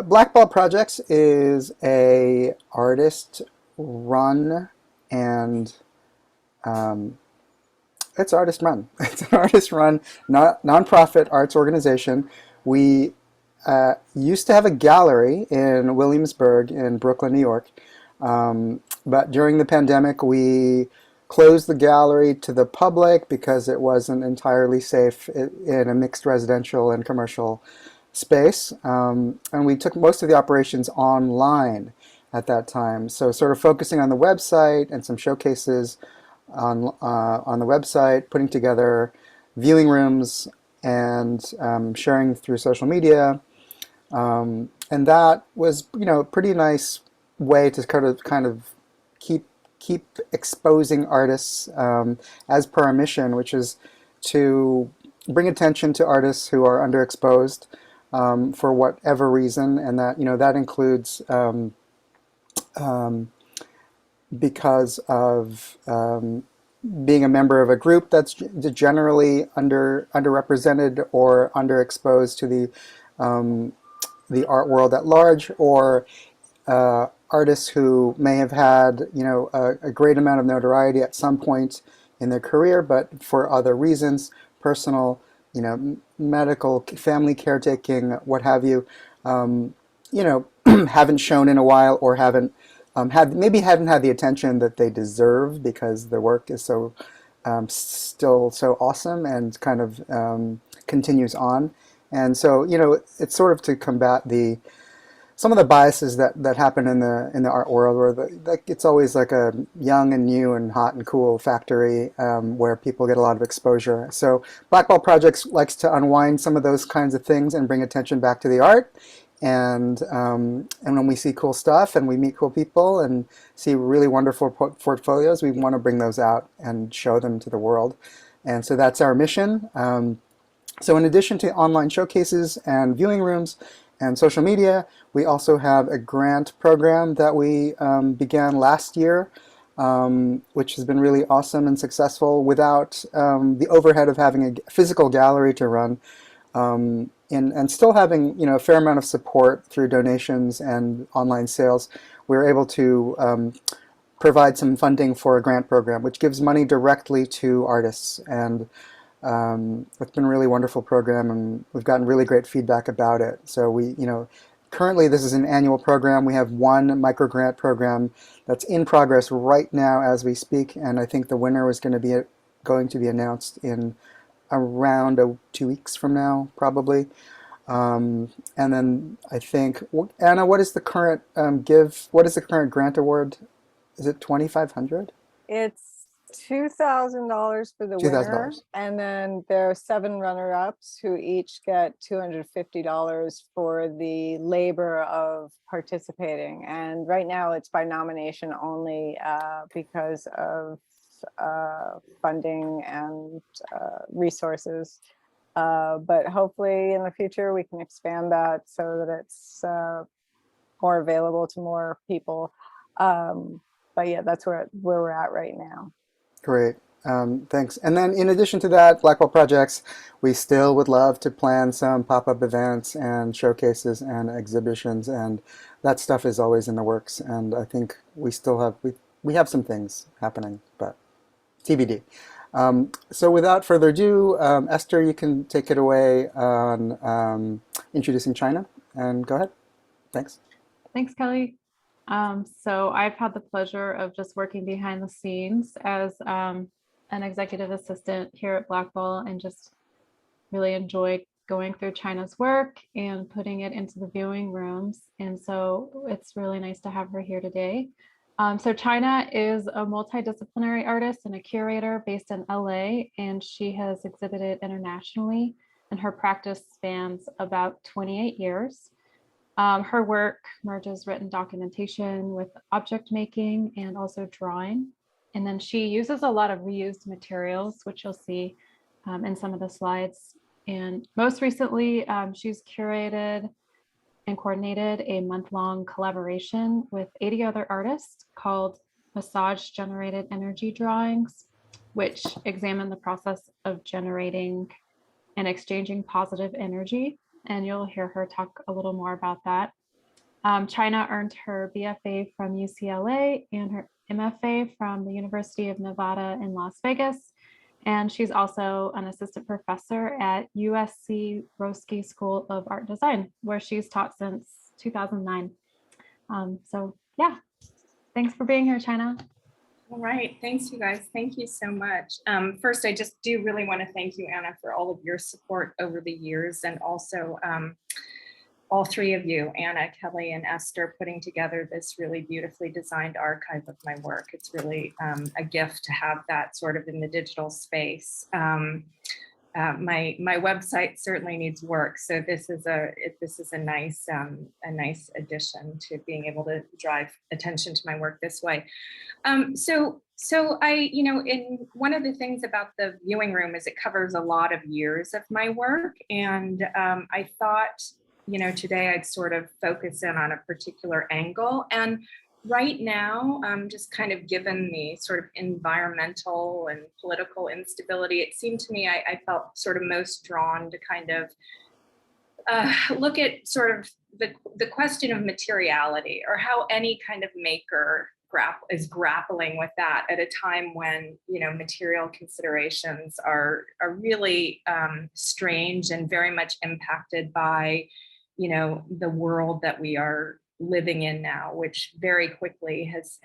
Black Ball Projects is a artist run and um, it's artist run. It's an artist run, not nonprofit arts organization. We used to have a gallery in Williamsburg in Brooklyn, New York. But during the pandemic, we closed the gallery to the public because it wasn't entirely safe in a mixed residential and commercial space. And we took most of the operations online at that time. So sort of focusing on the website and some showcases on the website, putting together viewing rooms and sharing through social media. And that was, a pretty nice way to kind of keep exposing artists as per our mission, which is to bring attention to artists who are underexposed for whatever reason, and that includes um, because of being a member of a group that's generally underrepresented or underexposed to the art world at large, or artists who may have had a great amount of notoriety at some point in their career, but for other reasons, personal, medical, family caretaking, what have you, haven't shown in a while, or haven't had the attention that they deserve because the work is so still so awesome and kind of continues on. And so, it's sort of to combat some of the biases that happen in the art world, where it's always like a young and new and hot and cool factory where people get a lot of exposure. So Black Ball Projects likes to unwind some of those kinds of things and bring attention back to the art. And when we see cool stuff and we meet cool people and see really wonderful portfolios, we want to bring those out and show them to the world. And so that's our mission. So in addition to online showcases and viewing rooms and social media, we also have a grant program that we began last year, which has been really awesome and successful without the overhead of having a physical gallery to run, and still having a fair amount of support through donations and online sales. We were able to provide some funding for a grant program, which gives money directly to artists. And it's been a really wonderful program, and we've gotten really great feedback about it. So currently this is an annual program. We have one micro grant program that's in progress right now as we speak, and I think the winner is going to be announced in around 2 weeks from now, probably. And then I think, Anna, what is the current What is the current grant award? Is it 2,500? It's $2,000 for the winner, $2,000. and then there are 7 runner-ups who each get $250 for the labor of participating. And right now it's by nomination only because of funding and resources. But hopefully in the future we can expand that so that it's more available to more people. But yeah, that's where we're at right now. Great. Thanks. And then in addition to that, Blackwell Projects, we still would love to plan some pop-up events and showcases and exhibitions, and that stuff is always in the works. And I think we have some things happening, but TBD. So without further ado, Esther, you can take it away on introducing China, and go ahead. Thanks. Thanks, Kelly. So I've had the pleasure of just working behind the scenes as an executive assistant here at Blackball, and just really enjoy going through China's work and putting it into the viewing rooms. And so it's really nice to have her here today. So China is a multidisciplinary artist and a curator based in LA, and she has exhibited internationally, and her practice spans about 28 years. Her work merges written documentation with object making and also drawing. And then she uses a lot of reused materials, which you'll see in some of the slides. And most recently, she's curated and coordinated a month-long collaboration with 80 other artists called Massage Generated Energy Drawings, which examine the process of generating and exchanging positive energy. And you'll hear her talk a little more about that. China earned her BFA from UCLA and her MFA from the University of Nevada in Las Vegas. And she's also an assistant professor at USC Roski School of Art and Design, where she's taught since 2009. So yeah, thanks for being here, China. All right, thanks you guys. Thank you so much. First, I just do really want to thank you, Anna, for all of your support over the years, and also all three of you, Anna, Kelly, and Esther, putting together this really beautifully designed archive of my work. It's really a gift to have that sort of in the digital space. My website certainly needs work, so this is a nice addition to being able to drive attention to my work this way. So I, in one of the things about the viewing room is it covers a lot of years of my work, and I thought, today I'd sort of focus in on a particular angle. And right now, just kind of given the sort of environmental and political instability, it seemed to me I felt sort of most drawn to kind of look at sort of the question of materiality, or how any kind of maker is grappling with that at a time when material considerations are really strange and very much impacted by the world that we are living in now, which very quickly has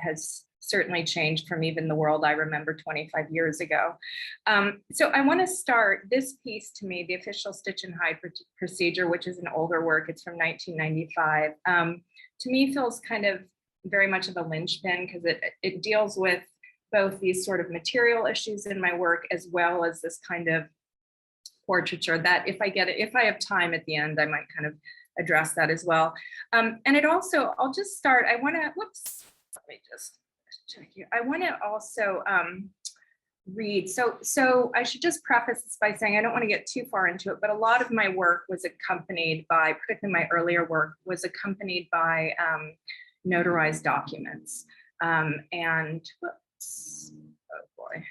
certainly changed from even the world I remember 25 years ago. So I want to start this piece. To me, the official stitch and hide procedure, which is an older work, it's from 1995, to me feels kind of very much of a linchpin, because it deals with both these sort of material issues in my work, as well as this kind of portraiture that if I have time at the end, I might kind of address that as well. And it also, I'll just start, I want to, let me just check here. I want to also read, so I should just preface this by saying I don't want to get too far into it, but a lot of my work was accompanied by, particularly my earlier work, was accompanied by notarized documents. And whoops, oh boy.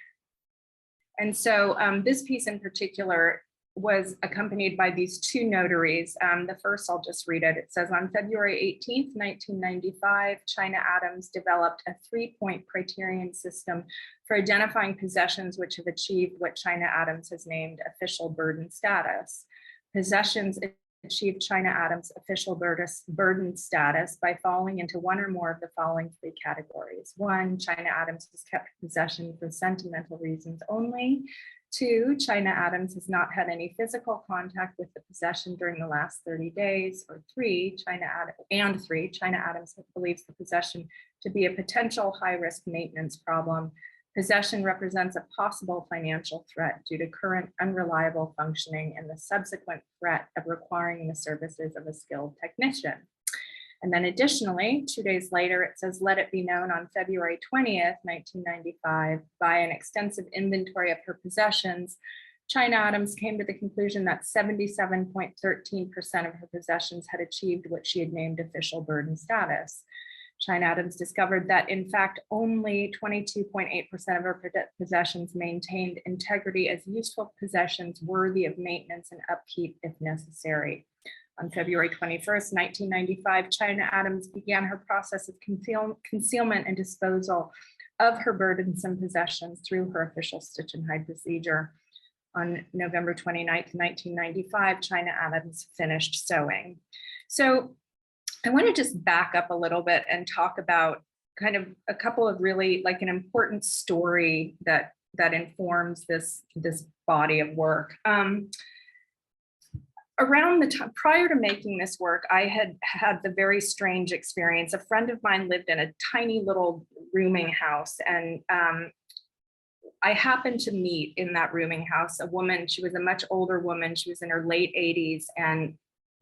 And so this piece in particular was accompanied by these two notaries. The first, I'll just read it. It says, on February 18th, 1995, China Adams developed a 3-point criterion system for identifying possessions which have achieved what China Adams has named official burden status. Possessions achieved China Adams official burden status by falling into one or more of the following 3 categories. 1, China Adams has kept possession for sentimental reasons only. 2, China Adams has not had any physical contact with the possession during the last 30 days. Or 3, China Adams believes the possession to be a potential high-risk maintenance problem. Possession represents a possible financial threat due to current unreliable functioning and the subsequent threat of requiring the services of a skilled technician. And then additionally, 2 days later, it says, let it be known on February 20th, 1995, by an extensive inventory of her possessions, China Adams came to the conclusion that 77.13% of her possessions had achieved what she had named official burden status. China Adams discovered that, in fact, only 22.8% of her possessions maintained integrity as useful possessions worthy of maintenance and upkeep if necessary. On February 21st, 1995, China Adams began her process of concealment and disposal of her burdensome possessions through her official stitch and hide procedure. On November 29th, 1995, China Adams finished sewing. So I want to just back up a little bit and talk about kind of a couple of really like an important story that informs this body of work. Around the time prior to making this work, I had the very strange experience. A friend of mine lived in a tiny little rooming house, and I happened to meet in that rooming house a woman. She was a much older woman. She was in her late 80s, and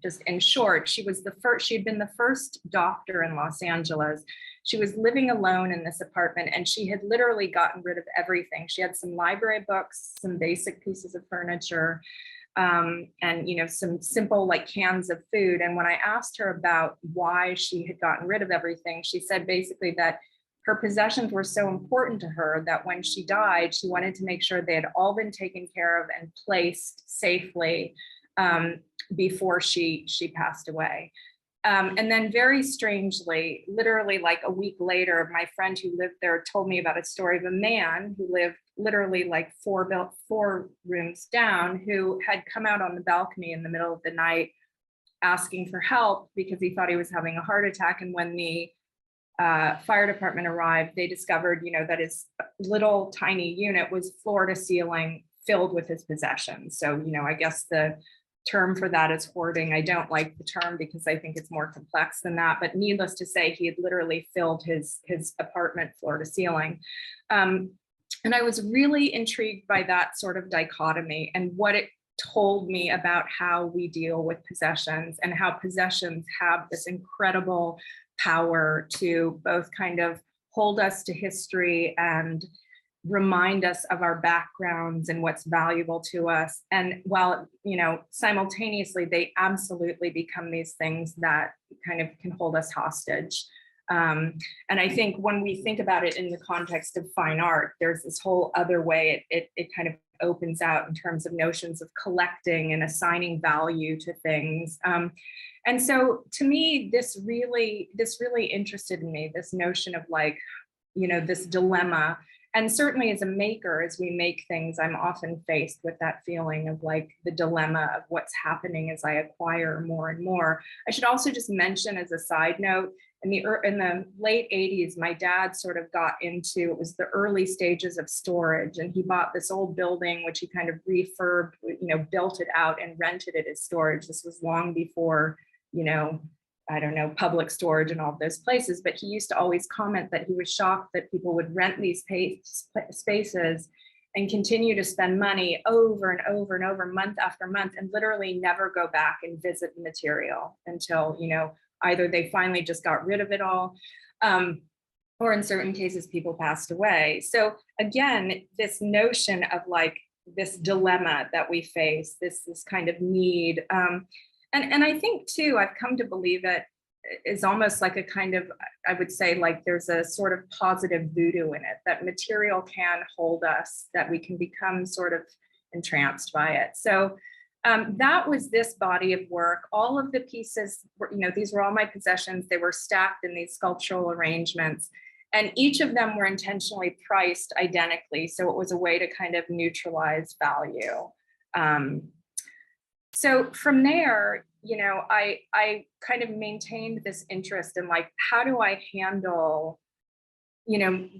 just in short, she had been the first doctor in Los Angeles. She was living alone in this apartment, and she had literally gotten rid of everything. She had some library books, some basic pieces of furniture, and some simple like cans of food. And when I asked her about why she had gotten rid of everything, she said basically that her possessions were so important to her that when she died, she wanted to make sure they had all been taken care of and placed safely before she passed away. And then very strangely, literally like a week later, my friend who lived there told me about a story of a man who lived literally like four rooms down, who had come out on the balcony in the middle of the night asking for help because he thought he was having a heart attack. And when the fire department arrived, they discovered, that his little tiny unit was floor to ceiling filled with his possessions. So, I guess the term for that is hoarding. I don't like the term because I think it's more complex than that, but needless to say, he had literally filled his apartment floor to ceiling. And I was really intrigued by that sort of dichotomy and what it told me about how we deal with possessions and how possessions have this incredible power to both kind of hold us to history and remind us of our backgrounds and what's valuable to us. And while, simultaneously, they absolutely become these things that kind of can hold us hostage. And I think when we think about it in the context of fine art, there's this whole other way it kind of opens out in terms of notions of collecting and assigning value to things. And so to me, this really interested in me, this notion of like, this dilemma. And certainly as a maker, as we make things, I'm often faced with that feeling of like the dilemma of what's happening as I acquire more and more. I should also just mention as a side note, in the late 80s, my dad sort of got into, it was the early stages of storage, and he bought this old building, which he kind of refurbed, built it out and rented it as storage. This was long before, I don't know, public storage and all those places, but he used to always comment that he was shocked that people would rent these spaces and continue to spend money over and over and over, month after month, and literally never go back and visit the material until, either they finally just got rid of it all, or in certain cases, people passed away. So again, this notion of like this dilemma that we face, this kind of need, and I think too, I've come to believe it is almost like a kind of, I would say like there's a sort of positive voodoo in it, that material can hold us, that we can become sort of entranced by it. So that was this body of work. All of the pieces, these were all my possessions. They were stacked in these sculptural arrangements, and each of them were intentionally priced identically. So it was a way to kind of neutralize value. So from there, I kind of maintained this interest in like, how do I handle,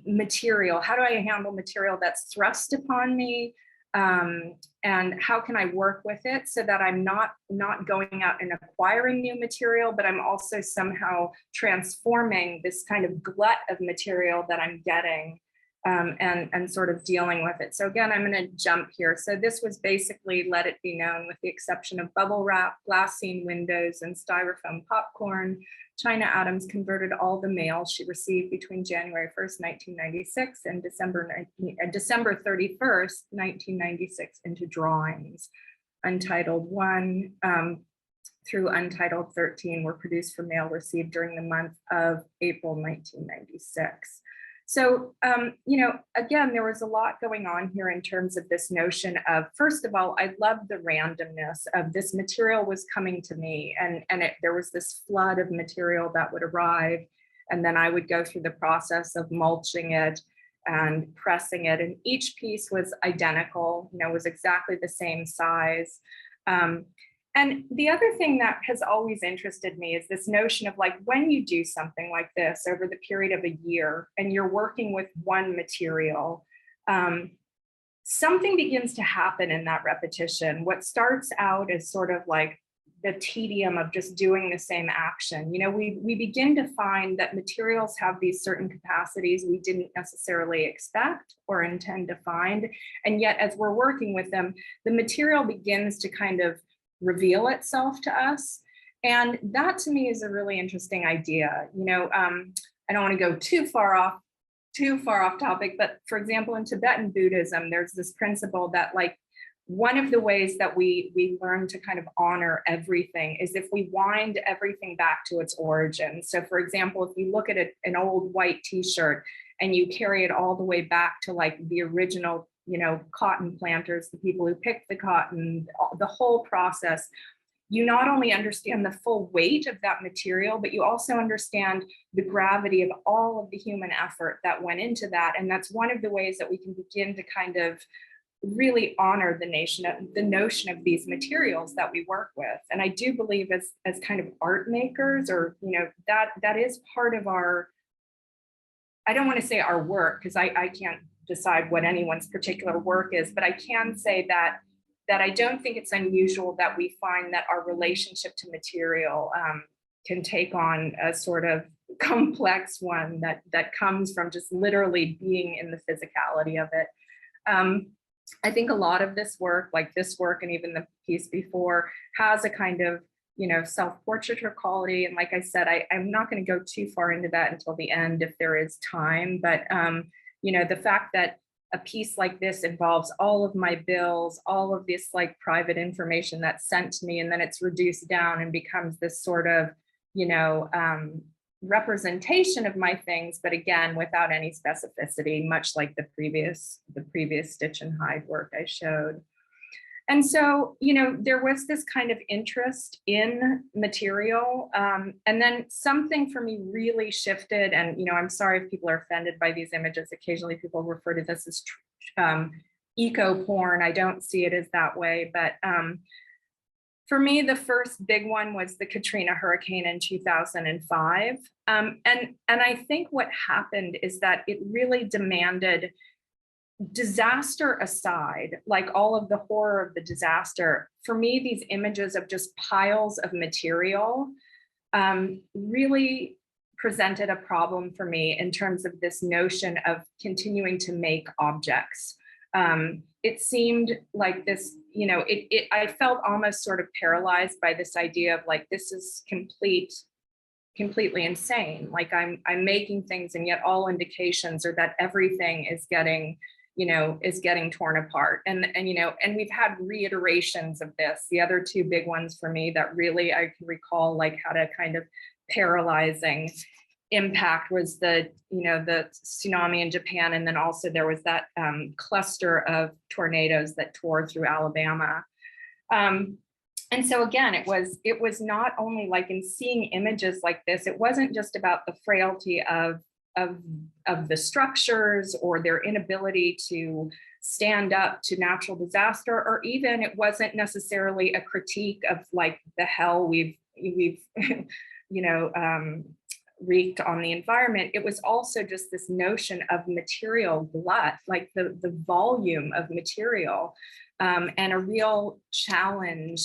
material? How do I handle material that's thrust upon me? And how can I work with it so that I'm not going out and acquiring new material, but I'm also somehow transforming this kind of glut of material that I'm getting, and sort of dealing with it. So again, I'm going to jump here. So this was basically Let It Be Known, with the exception of bubble wrap, glassine windows, and styrofoam popcorn. China Adams converted all the mail she received between January 1st, 1996 and December 31st, 1996 into drawings. Untitled 1 through Untitled 13 were produced for mail received during the month of April 1996. So, again, there was a lot going on here in terms of this notion of, first of all, I loved the randomness of this material was coming to me, and there was this flood of material that would arrive, and then I would go through the process of mulching it and pressing it, and each piece was identical, was exactly the same size. And the other thing that has always interested me is this notion of like, when you do something like this over the period of a year and you're working with one material, something begins to happen in that repetition. What starts out as sort of like the tedium of just doing the same action, we begin to find that materials have these certain capacities we didn't necessarily expect or intend to find. And yet, as we're working with them, the material begins to kind of reveal itself to us. And that to me is a really interesting idea. I don't want to go too far off topic, but for example, in Tibetan Buddhism, there's this principle that like one of the ways that we learn to kind of honor everything is if we wind everything back to its origin. So for example, if you look at an old white t-shirt and you carry it all the way back to like the original cotton planters, the people who picked the cotton, the whole process, you not only understand the full weight of that material, but you also understand the gravity of all of the human effort that went into that. And that's one of the ways that we can begin to kind of really honor the notion of these materials that we work with. And I do believe as kind of art makers, or, you know, that is part of our, I don't want to say our work, because I can't decide what anyone's particular work is, but I can say that I don't think it's unusual that we find that our relationship to material can take on a sort of complex one that comes from just literally being in the physicality of it. I think a lot of this work, like this work and even the piece before, has a kind of, you know, self-portraiture quality. And like I said, I'm not going to go too far into that until the end if there is time. But, you know, the fact that a piece like this involves all of my bills, all of this like private information that's sent to me, and then it's reduced down and becomes this sort of, you know, representation of my things, but again, without any specificity, much like the previous Stitch and Hide work I showed. And so, you know, there was this kind of interest in material. And then something for me really shifted. And, you know, I'm sorry if people are offended by these images. Occasionally people refer to this as eco porn. I don't see it as that way. But for me, the first big one was the Katrina hurricane in 2005. And I think what happened is that it really demanded, disaster aside, like all of the horror of the disaster, for me, these images of just piles of material really presented a problem for me in terms of this notion of continuing to make objects. It seemed like this, you know, I felt almost sort of paralyzed by this idea of like, this is completely insane. Like I'm making things, and yet all indications are that everything is getting, you know, is getting torn apart. And you know, and we've had reiterations of this. The other two big ones for me that really I can recall like had a kind of paralyzing impact was the, you know, the tsunami in Japan. And then also there was that cluster of tornadoes that tore through Alabama. And so again, it was not only like in seeing images like this, it wasn't just about the frailty of the structures or their inability to stand up to natural disaster, or even it wasn't necessarily a critique of like the hell we've you know, wreaked on the environment. It was also just this notion of material glut, like the volume of material, and a real challenge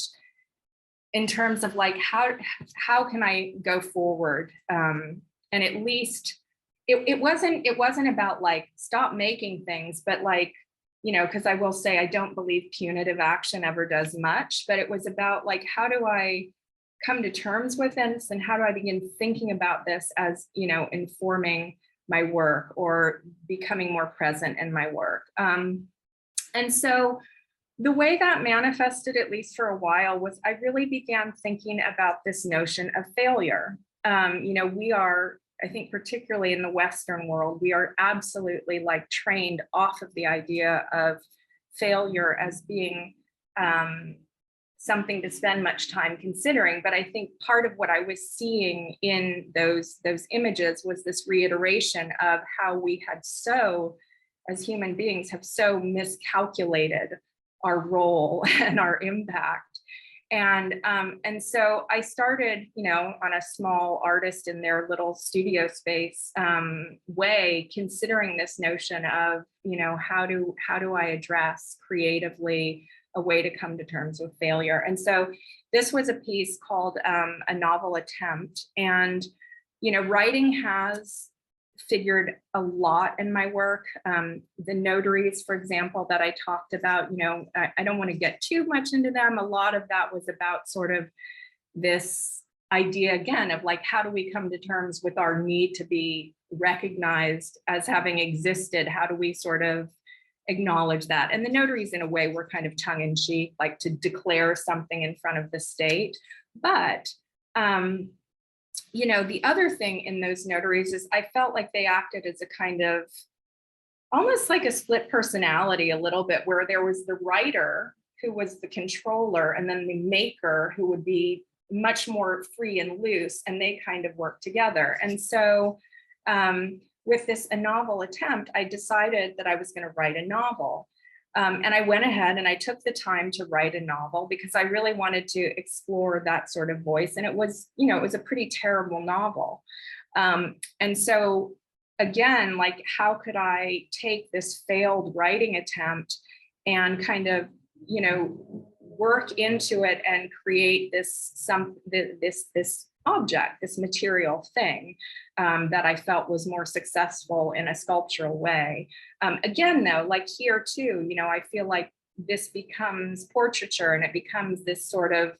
in terms of like how can I go forward, and at least it wasn't about like stop making things, but like, you know, because I will say I don't believe punitive action ever does much, but it was about like, how do I come to terms with this, and how do I begin thinking about this as, you know, informing my work or becoming more present in my work. And so the way that manifested, at least for a while, was I really began thinking about this notion of failure. You know, we are, I think, particularly in the Western world, we are absolutely like trained off of the idea of failure as being something to spend much time considering. But I think part of what I was seeing in those images was this reiteration of how we had so, as human beings, have so miscalculated our role and our impact. And so I started, you know, on a small artist in their little studio space way, considering this notion of, you know, how do I address creatively a way to come to terms with failure. And so this was a piece called A Novel Attempt. And, you know, writing has figured a lot in my work. The notaries, for example, that I talked about, you know, I don't want to get too much into them. A lot of that was about sort of this idea, again, of like, how do we come to terms with our need to be recognized as having existed? How do we sort of acknowledge that? And the notaries, in a way, were kind of tongue in cheek, like to declare something in front of the state. But you know, the other thing in those notaries is I felt like they acted as a kind of almost like a split personality a little bit, where there was the writer who was the controller, and then the maker, who would be much more free and loose, and they kind of work together. And so with this a novel attempt, I decided that I was going to write a novel. And I went ahead and I took the time to write a novel because I really wanted to explore that sort of voice. And it was, you know, it was a pretty terrible novel. And so again, like, how could I take this failed writing attempt and kind of, you know, work into it and create this object, this material thing that I felt was more successful in a sculptural way. Again, though, like here too, you know, I feel like this becomes portraiture, and it becomes this sort of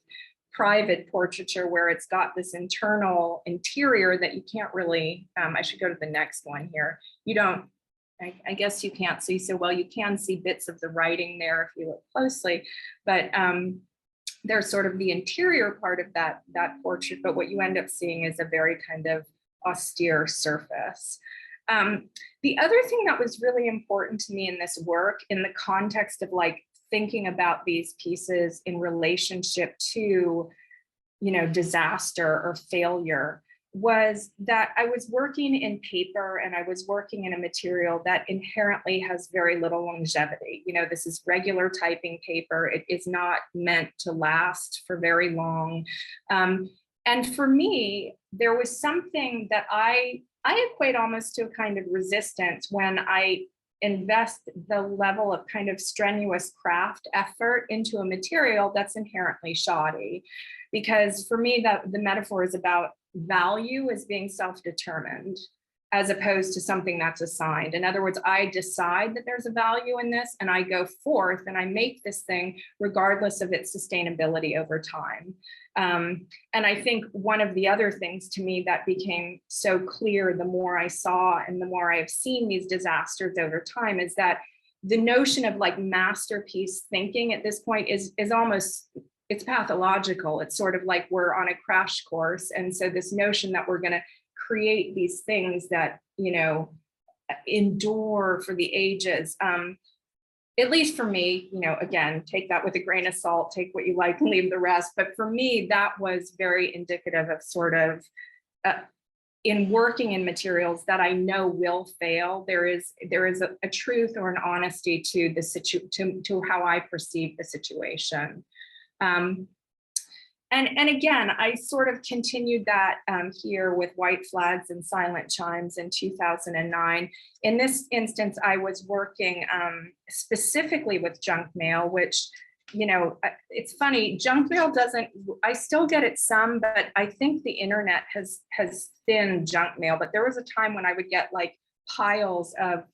private portraiture where it's got this internal interior that you can't really, I should go to the next one here. You don't, I guess you can't see so well. You can see bits of the writing there if you look closely, but there's sort of the interior part of that portrait, but what you end up seeing is a very kind of austere surface. The other thing that was really important to me in this work, in the context of like thinking about these pieces in relationship to, you know, disaster or failure, was that I was working in paper and I was working in a material that inherently has very little longevity. You know, this is regular typing paper. It is not meant to last for very long. And for me, there was something that I equate almost to a kind of resistance when I invest the level of kind of strenuous craft effort into a material that's inherently shoddy. Because for me, that the metaphor is about value as being self-determined, as opposed to something that's assigned. In other words, I decide that there's a value in this, and I go forth and I make this thing regardless of its sustainability over time. And I think one of the other things to me that became so clear the more I saw and the more I have seen these disasters over time is that the notion of like masterpiece thinking at this point is almost, it's pathological. It's sort of like we're on a crash course. And so this notion that we're going to create these things that, you know, endure for the ages, at least for me, you know, again, take that with a grain of salt, take what you like and leave the rest. But for me, that was very indicative of sort of in working in materials that I know will fail, there is a truth or an honesty to the to how I perceive the situation. And again, I sort of continued that here with White Flags and Silent Chimes in 2009. In this instance, I was working specifically with junk mail, which, you know, it's funny, junk mail doesn't, I still get it some, but I think the internet has thinned junk mail. But there was a time when I would get like piles of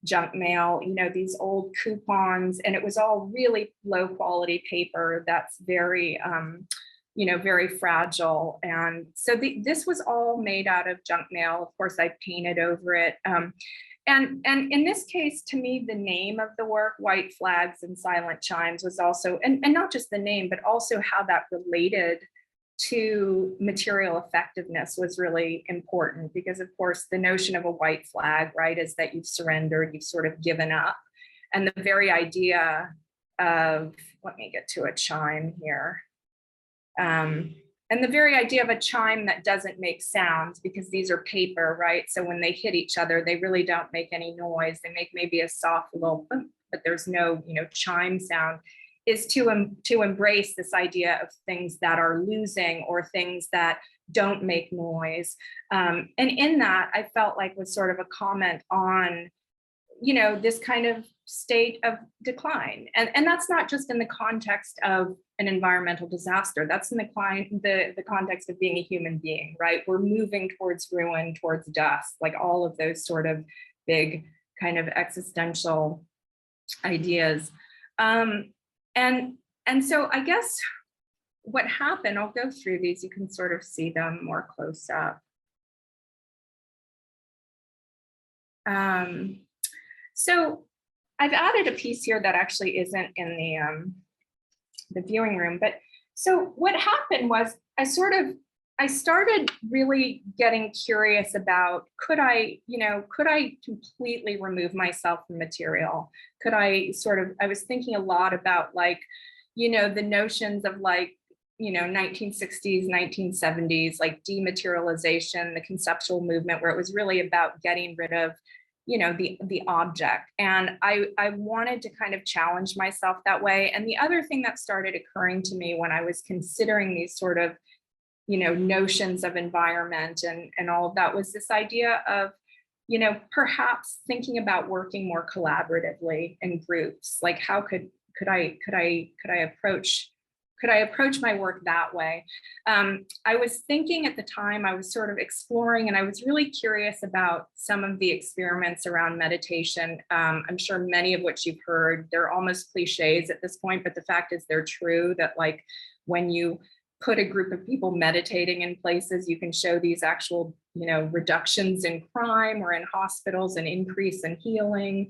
junk mail, you know, these old coupons, and it was all really low quality paper that's very, you know, very fragile. And so this was all made out of junk mail. Of course, I painted over it. And in this case, to me, the name of the work, White Flags and Silent Chimes, was also, and not just the name, but also how that related to material effectiveness was really important, because of course, the notion of a white flag, right, is that you've surrendered, you've sort of given up. And the very idea of, let me get to a chime here. And the very idea of a chime that doesn't make sounds, because these are paper, right? So when they hit each other, they really don't make any noise. They make maybe a soft little, but there's no, you know, chime sound, is to embrace this idea of things that are losing or things that don't make noise. And in that, I felt like was sort of a comment on, you know, this kind of state of decline. And that's not just in the context of an environmental disaster, that's in the context of being a human being, right? We're moving towards ruin, towards dust, like all of those sort of big kind of existential ideas. And so I guess what happened, I'll go through these, you can sort of see them more close up. So I've added a piece here that actually isn't in the viewing room, but so what happened was I started really getting curious about, could I completely remove myself from material? I was thinking a lot about, like, the notions of like, 1960s, 1970s, like dematerialization, the conceptual movement, where it was really about getting rid of, the object. And I wanted to kind of challenge myself that way. And the other thing that started occurring to me when I was considering these sort of, notions of environment and all of that was this idea of, perhaps thinking about working more collaboratively in groups. Like how could I approach my work that way? I was thinking at the time, I was sort of exploring, and I was really curious about some of the experiments around meditation. I'm sure many of which you've heard, they're almost cliches at this point, but the fact is they're true, that like when you put a group of people meditating in places, you can show these actual, reductions in crime or in hospitals, and increase in healing.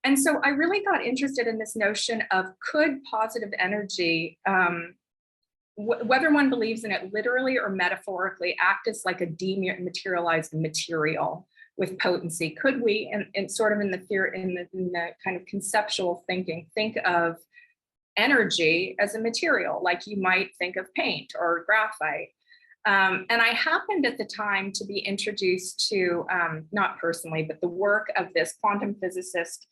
And so I really got interested in this notion of, could positive energy, whether one believes in it literally or metaphorically, act as like a dematerialized material with potency? Could we, and sort of in the kind of conceptual thinking, think of energy as a material, like you might think of paint or graphite? And I happened at the time to be introduced to, not personally, but the work of this quantum physicist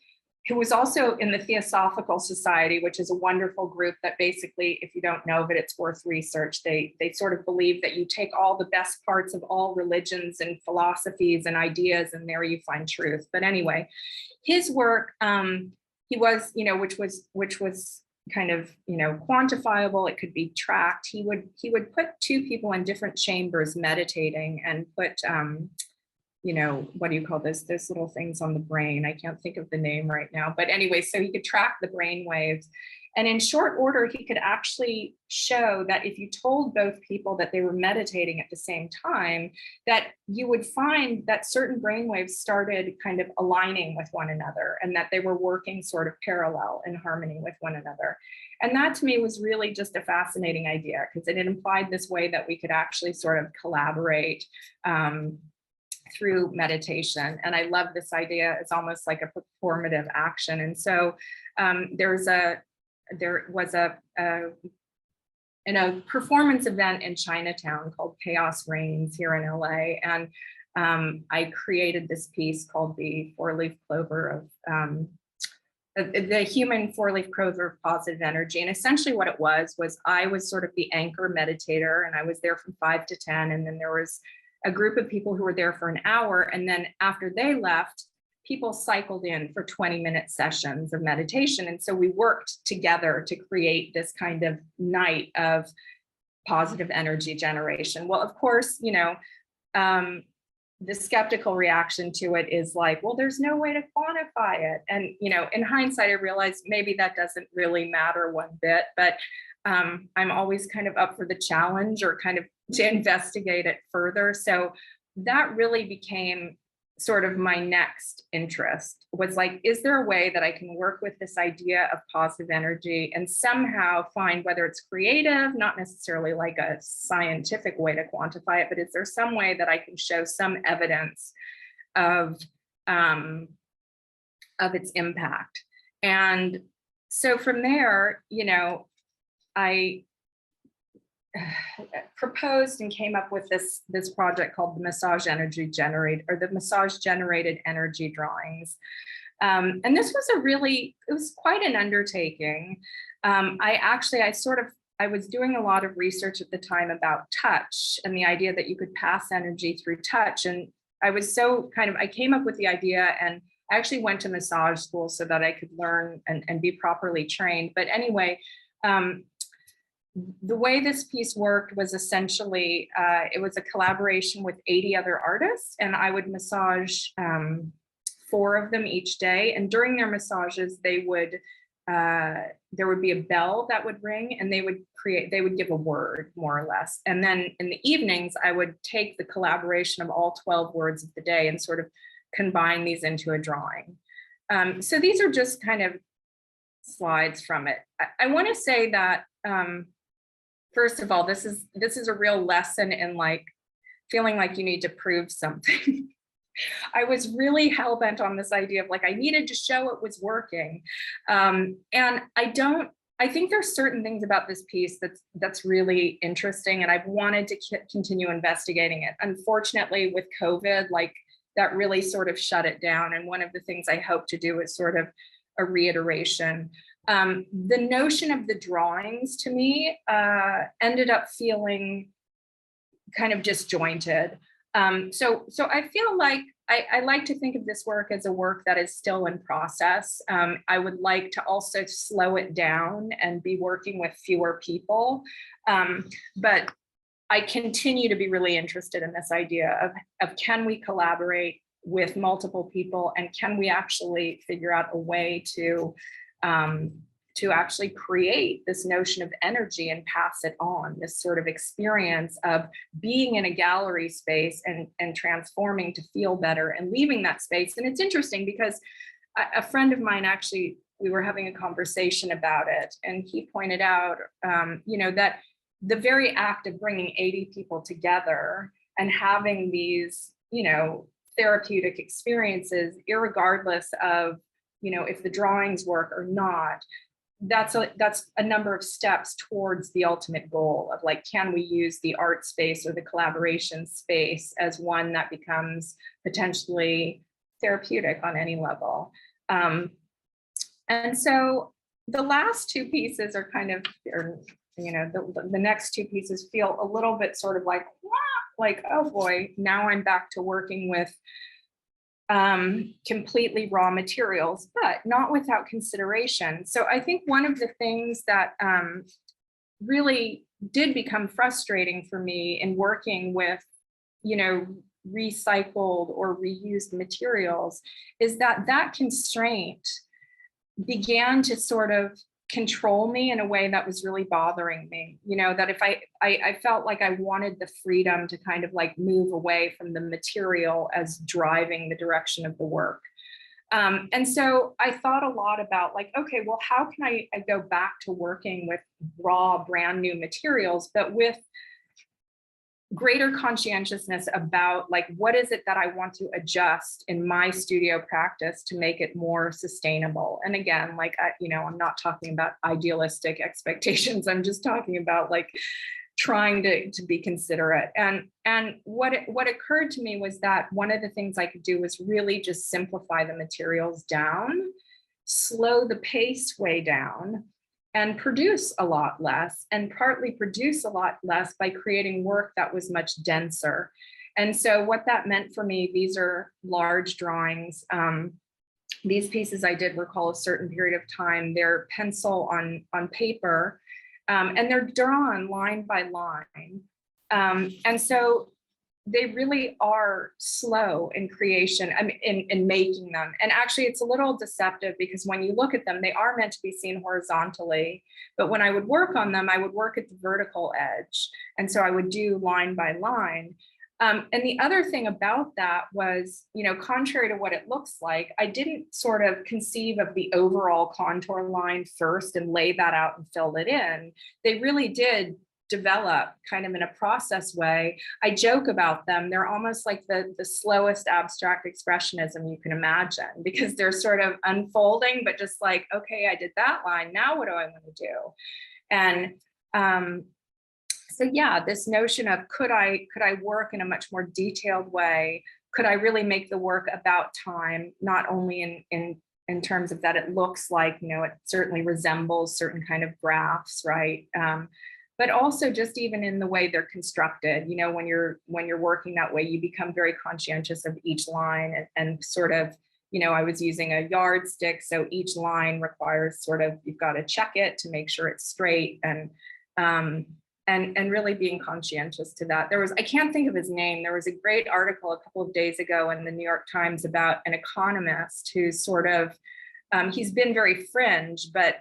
who was also in the Theosophical Society, which is a wonderful group that basically, if you don't know of it, it's worth research. They sort of believe that you take all the best parts of all religions and philosophies and ideas, and there you find truth. But anyway, his work, he was, which was kind of, quantifiable. It could be tracked. He would put two people in different chambers meditating and put, what do you call this? Those little things on the brain. I can't think of the name right now. But anyway, so he could track the brain waves. And in short order, he could actually show that if you told both people that they were meditating at the same time, that you would find that certain brain waves started kind of aligning with one another, and that they were working sort of parallel in harmony with one another. And that to me was really just a fascinating idea, because it implied this way that we could actually sort of collaborate through meditation. And I love this idea. It's almost like a performative action. And so there was a performance event in Chinatown called Chaos Reigns here in LA. And I created this piece called the four-leaf clover of the human four-leaf clover of positive energy. And essentially what it was I was sort of the anchor meditator, and I was there from 5 to 10. And then there was a group of people who were there for an hour. And then after they left, people cycled in for 20-minute sessions of meditation. And so we worked together to create this kind of night of positive energy generation. Well, of course, the skeptical reaction to it is like, well, there's no way to quantify it. And, in hindsight, I realized maybe that doesn't really matter one bit, but I'm always kind of up for the challenge, or kind of to investigate it further. So that really became sort of my next interest, was like, is there a way that I can work with this idea of positive energy and somehow find, whether it's creative, not necessarily like a scientific way to quantify it, but is there some way that I can show some evidence of its impact? And so from there, I proposed and came up with this project called the Massage Energy Generate, or the Massage Generated Energy Drawings. And this was it was quite an undertaking. I was doing a lot of research at the time about touch and the idea that you could pass energy through touch. And I was I came up with the idea, and I actually went to massage school so that I could learn and be properly trained. But anyway, the way this piece worked was essentially, it was a collaboration with 80 other artists, and I would massage 4 of them each day. And during their massages, there would be a bell that would ring, and they would give a word, more or less. And then in the evenings, I would take the collaboration of all 12 words of the day and sort of combine these into a drawing. So these are just kind of slides from it. I want to say that, first of all, this is a real lesson in like feeling like you need to prove something. I was really hell-bent on this idea of like, I needed to show it was working. And I think there's certain things about this piece that's really interesting, and I've wanted to continue investigating it. Unfortunately, with COVID, like that really sort of shut it down. And one of the things I hope to do is sort of a reiteration. The notion of the drawings to me ended up feeling kind of disjointed. So I feel like I like to think of this work as a work that is still in process. I would like to also slow it down and be working with fewer people. But I continue to be really interested in this idea of can we collaborate with multiple people, and can we actually figure out a way to actually create this notion of energy and pass it on, this sort of experience of being in a gallery space and transforming to feel better and leaving that space. And it's interesting because a friend of mine, actually, we were having a conversation about it, and he pointed out, that the very act of bringing 80 people together and having these, therapeutic experiences, irregardless of, if the drawings work or not, that's a number of steps towards the ultimate goal of like, can we use the art space or the collaboration space as one that becomes potentially therapeutic on any level. And so the last two pieces are kind of, the next two pieces feel a little bit sort of like, oh boy, now I'm back to working with completely raw materials, but not without consideration. So I think one of the things that really did become frustrating for me in working with, recycled or reused materials is that constraint began to sort of control me in a way that was really bothering me. That if I felt like I wanted the freedom to kind of like move away from the material as driving the direction of the work. And so I thought a lot about like, okay, well, how can I go back to working with raw, brand new materials, but with greater conscientiousness about like, what is it that I want to adjust in my studio practice to make it more sustainable? And again, like, I'm not talking about idealistic expectations. I'm just talking about like trying to be considerate. And what occurred to me was that one of the things I could do was really just simplify the materials down, slow the pace way down, and produce a lot less, and partly produce a lot less by creating work that was much denser. And so what that meant for me, these are large drawings. These pieces I did recall a certain period of time. They're pencil on paper, and they're drawn line by line. And so they really are slow in creation, in making them. And actually it's a little deceptive because when you look at them, they are meant to be seen horizontally. But when I would work on them, I would work at the vertical edge. And so I would do line by line. And the other thing about that was, contrary to what it looks like, I didn't sort of conceive of the overall contour line first and lay that out and fill it in. They really did develop kind of in a process way. I joke about them. They're almost like the slowest abstract expressionism you can imagine, because they're sort of unfolding, but just like, okay, I did that line. Now what do I want to do? And so yeah, this notion of could I work in a much more detailed way? Could I really make the work about time, not only in terms of that it looks like, it certainly resembles certain kind of graphs, right? But also just even in the way they're constructed, when you're working that way, you become very conscientious of each line and sort of, I was using a yardstick. So each line requires sort of, you've got to check it to make sure it's straight, and really being conscientious to that. I can't think of his name. There was a great article a couple of days ago in the New York Times about an economist who's sort of, he's been very fringe, but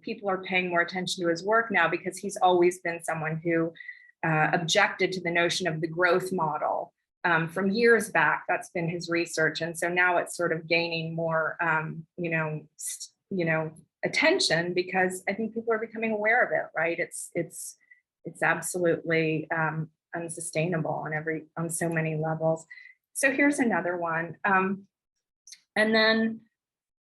people are paying more attention to his work now because he's always been someone who objected to the notion of the growth model from years back. That's been his research. And so now it's sort of gaining more, attention, because I think people are becoming aware of it, right? It's absolutely unsustainable on so many levels. So here's another one. And then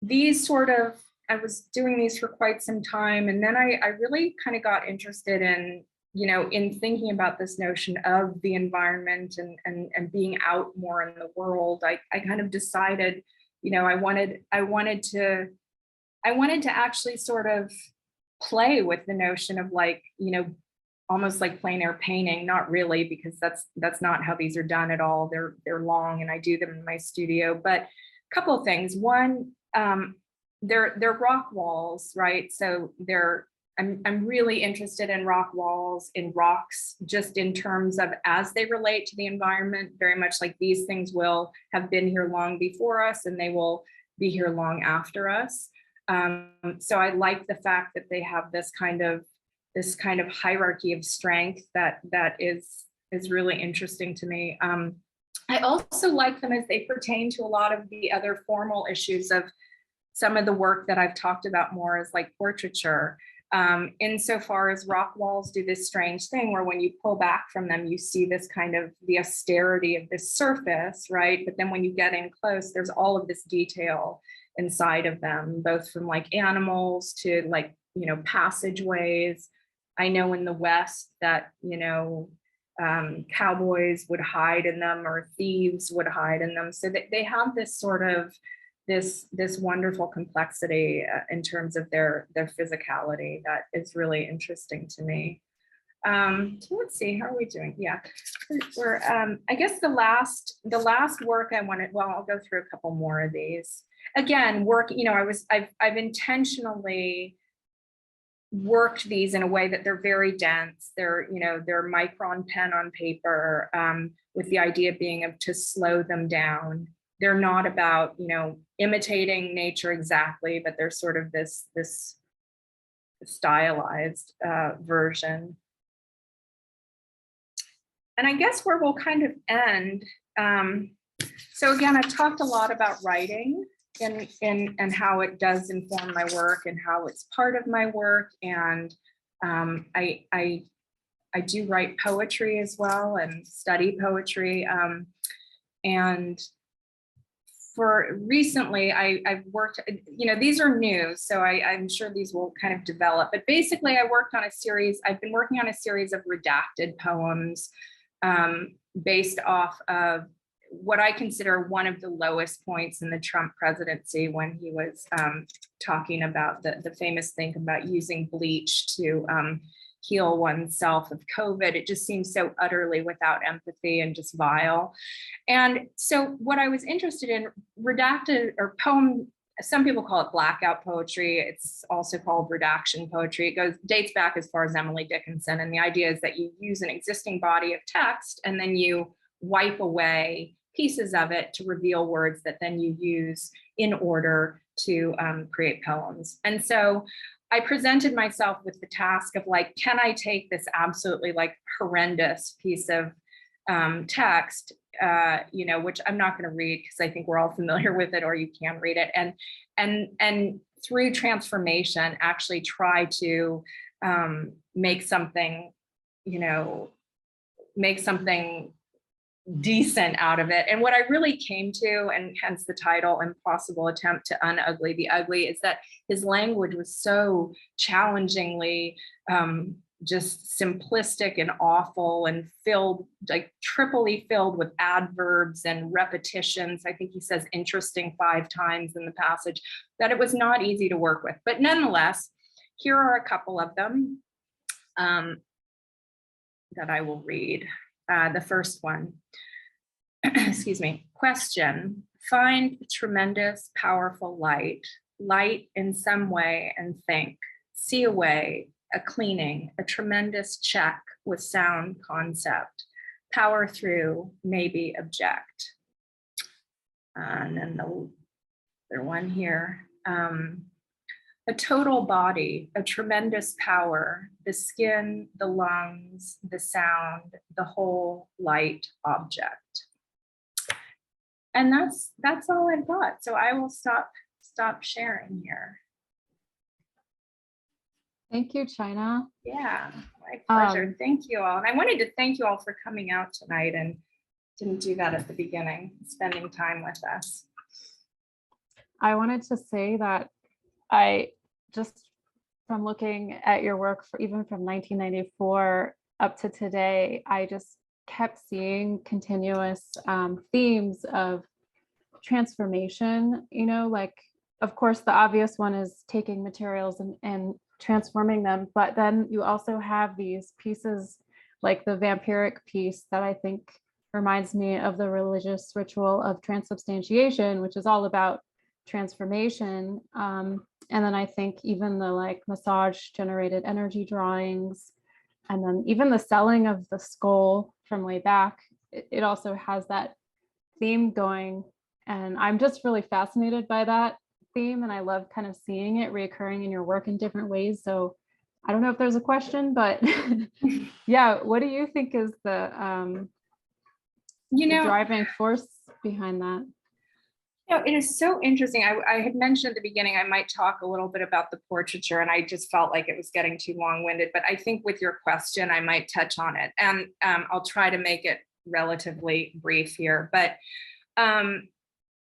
these sort of, I was doing these for quite some time. And then I really kind of got interested in, in thinking about this notion of the environment and being out more in the world. I kind of decided, I wanted to actually sort of play with the notion of like, almost like plein air painting, not really, because that's not how these are done at all. They're long and I do them in my studio, but a couple of things. One, they're rock walls, right? So I'm really interested in rock walls, in rocks, just in terms of as they relate to the environment, very much like these things will have been here long before us and they will be here long after us. So I like the fact that they have this kind of hierarchy of strength that is really interesting to me. I also like them as they pertain to a lot of the other formal issues of some of the work that I've talked about more as like portraiture. Insofar as rock walls do this strange thing where when you pull back from them, you see this kind of the austerity of this surface, right? But then when you get in close, there's all of this detail inside of them, both from like animals to like, passageways. I know in the West that, cowboys would hide in them or thieves would hide in them. So they have this sort of this wonderful complexity in terms of their physicality that is really interesting to me. So let's see, how are we doing? Yeah, we're I guess the last work I wanted, well, I'll go through a couple more of these. Again, work, I've intentionally worked these in a way that they're very dense. They're micron pen on paper, with the idea being of to slow them down. They're not about, imitating nature exactly, but they're sort of this stylized version. And I guess where we'll kind of end. So again, I've talked a lot about writing and how it does inform my work and how it's part of my work. And I do write poetry as well and study poetry. And for recently, I've worked, these are new, so I'm sure these will kind of develop. But basically, I've been working on a series of redacted poems based off of what I consider one of the lowest points in the Trump presidency, when he was talking about the famous thing about using bleach to heal oneself of COVID. It just seems so utterly without empathy and just vile. And so what I was interested in, redacted or poem, some people call it blackout poetry. It's also called redaction poetry. It dates back as far as Emily Dickinson. And the idea is that you use an existing body of text and then you wipe away pieces of it to reveal words that then you use in order to create poems. And so I presented myself with the task of like, can I take this absolutely like horrendous piece of text, which I'm not going to read because I think we're all familiar with it, or you can read it, and through transformation, actually try to make something decent out of it. And what I really came to, and hence the title, Impossible Attempt to Unugly the Ugly, is that his language was so challengingly just simplistic and awful and filled, like triply filled with adverbs and repetitions. I think he says interesting 5 times in the passage, that it was not easy to work with. But nonetheless, here are a couple of them that I will read. The first one, excuse me. Question: find tremendous, powerful light in some way and think. See a way, a cleaning, a tremendous check with sound concept. Power through, maybe object. And then the other one here. A total body, a tremendous power, the skin, the lungs, the sound, the whole light object. And that's all I've got. So I will stop sharing here. Thank you, China. Yeah, my pleasure. Thank you all. And I wanted to thank you all for coming out tonight and didn't do that at the beginning, spending time with us. I wanted to say that I just, from looking at your work for even from 1994 up to today, I just kept seeing continuous themes of transformation, you know, like, of course, the obvious one is taking materials and transforming them, but then you also have these pieces like the vampiric piece that I think reminds me of the religious ritual of transubstantiation, which is all about transformation. And then I think even the like massage generated energy drawings, and then even the selling of the skull from way back, it also has that theme going. And I'm just really fascinated by that theme. And I love kind of seeing it reoccurring in your work in different ways. So I don't know if there's a question, but yeah, what do you think is the driving force behind that? You know, it is so interesting. I had mentioned at the beginning, I might talk a little bit about the portraiture, and I just felt like it was getting too long-winded, but I think with your question, I might touch on it, and I'll try to make it relatively brief here. But,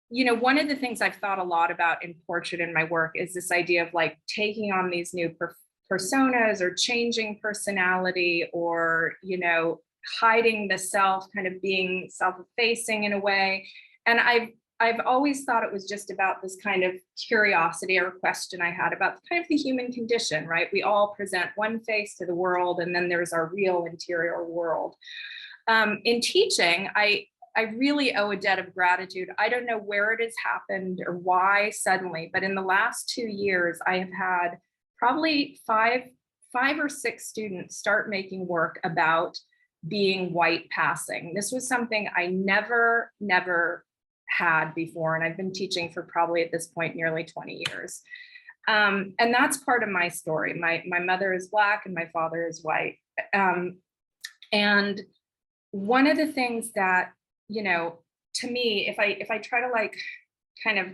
you know, one of the things I've thought a lot about in portrait in my work is this idea of like taking on these new personas or changing personality, or, you know, hiding the self, kind of being self-effacing in a way. And I've always thought it was just about this kind of curiosity or question I had about kind of the human condition, right? We all present one face to the world, and then there's our real interior world. In teaching, I really owe a debt of gratitude. I don't know where it has happened or why suddenly, but in the last 2 years, I have had probably five or six students start making work about being white passing. This was something I never had before, and I've been teaching for probably at this point nearly 20 years. And that's part of my story. My mother is Black and my father is white. And one of the things that, you know, to me, if I try to like kind of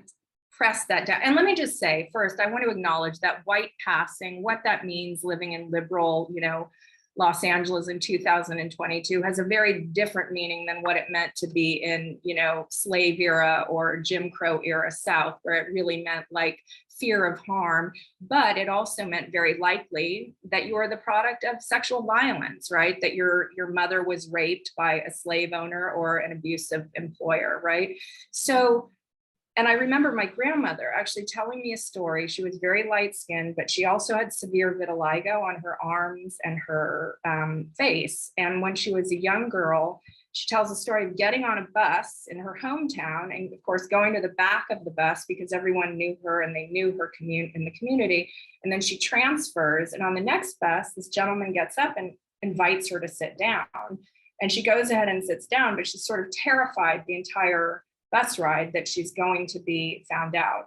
press that down, and let me just say first, I want to acknowledge that white passing, what that means living in liberal, you know, Los Angeles in 2022 has a very different meaning than what it meant to be in, you know, slave era or Jim Crow era South, where it really meant like fear of harm. But it also meant very likely that you are the product of sexual violence, right? That your mother was raped by a slave owner or an abusive employer, right? So, and I remember my grandmother actually telling me a story. She was very light skinned, but she also had severe vitiligo on her arms and her face. And when she was a young girl, she tells a story of getting on a bus in her hometown and of course going to the back of the bus because everyone knew her and they knew her in the community. And then she transfers, and on the next bus, this gentleman gets up and invites her to sit down. And she goes ahead and sits down, but she's sort of terrified the entire bus ride that she's going to be found out.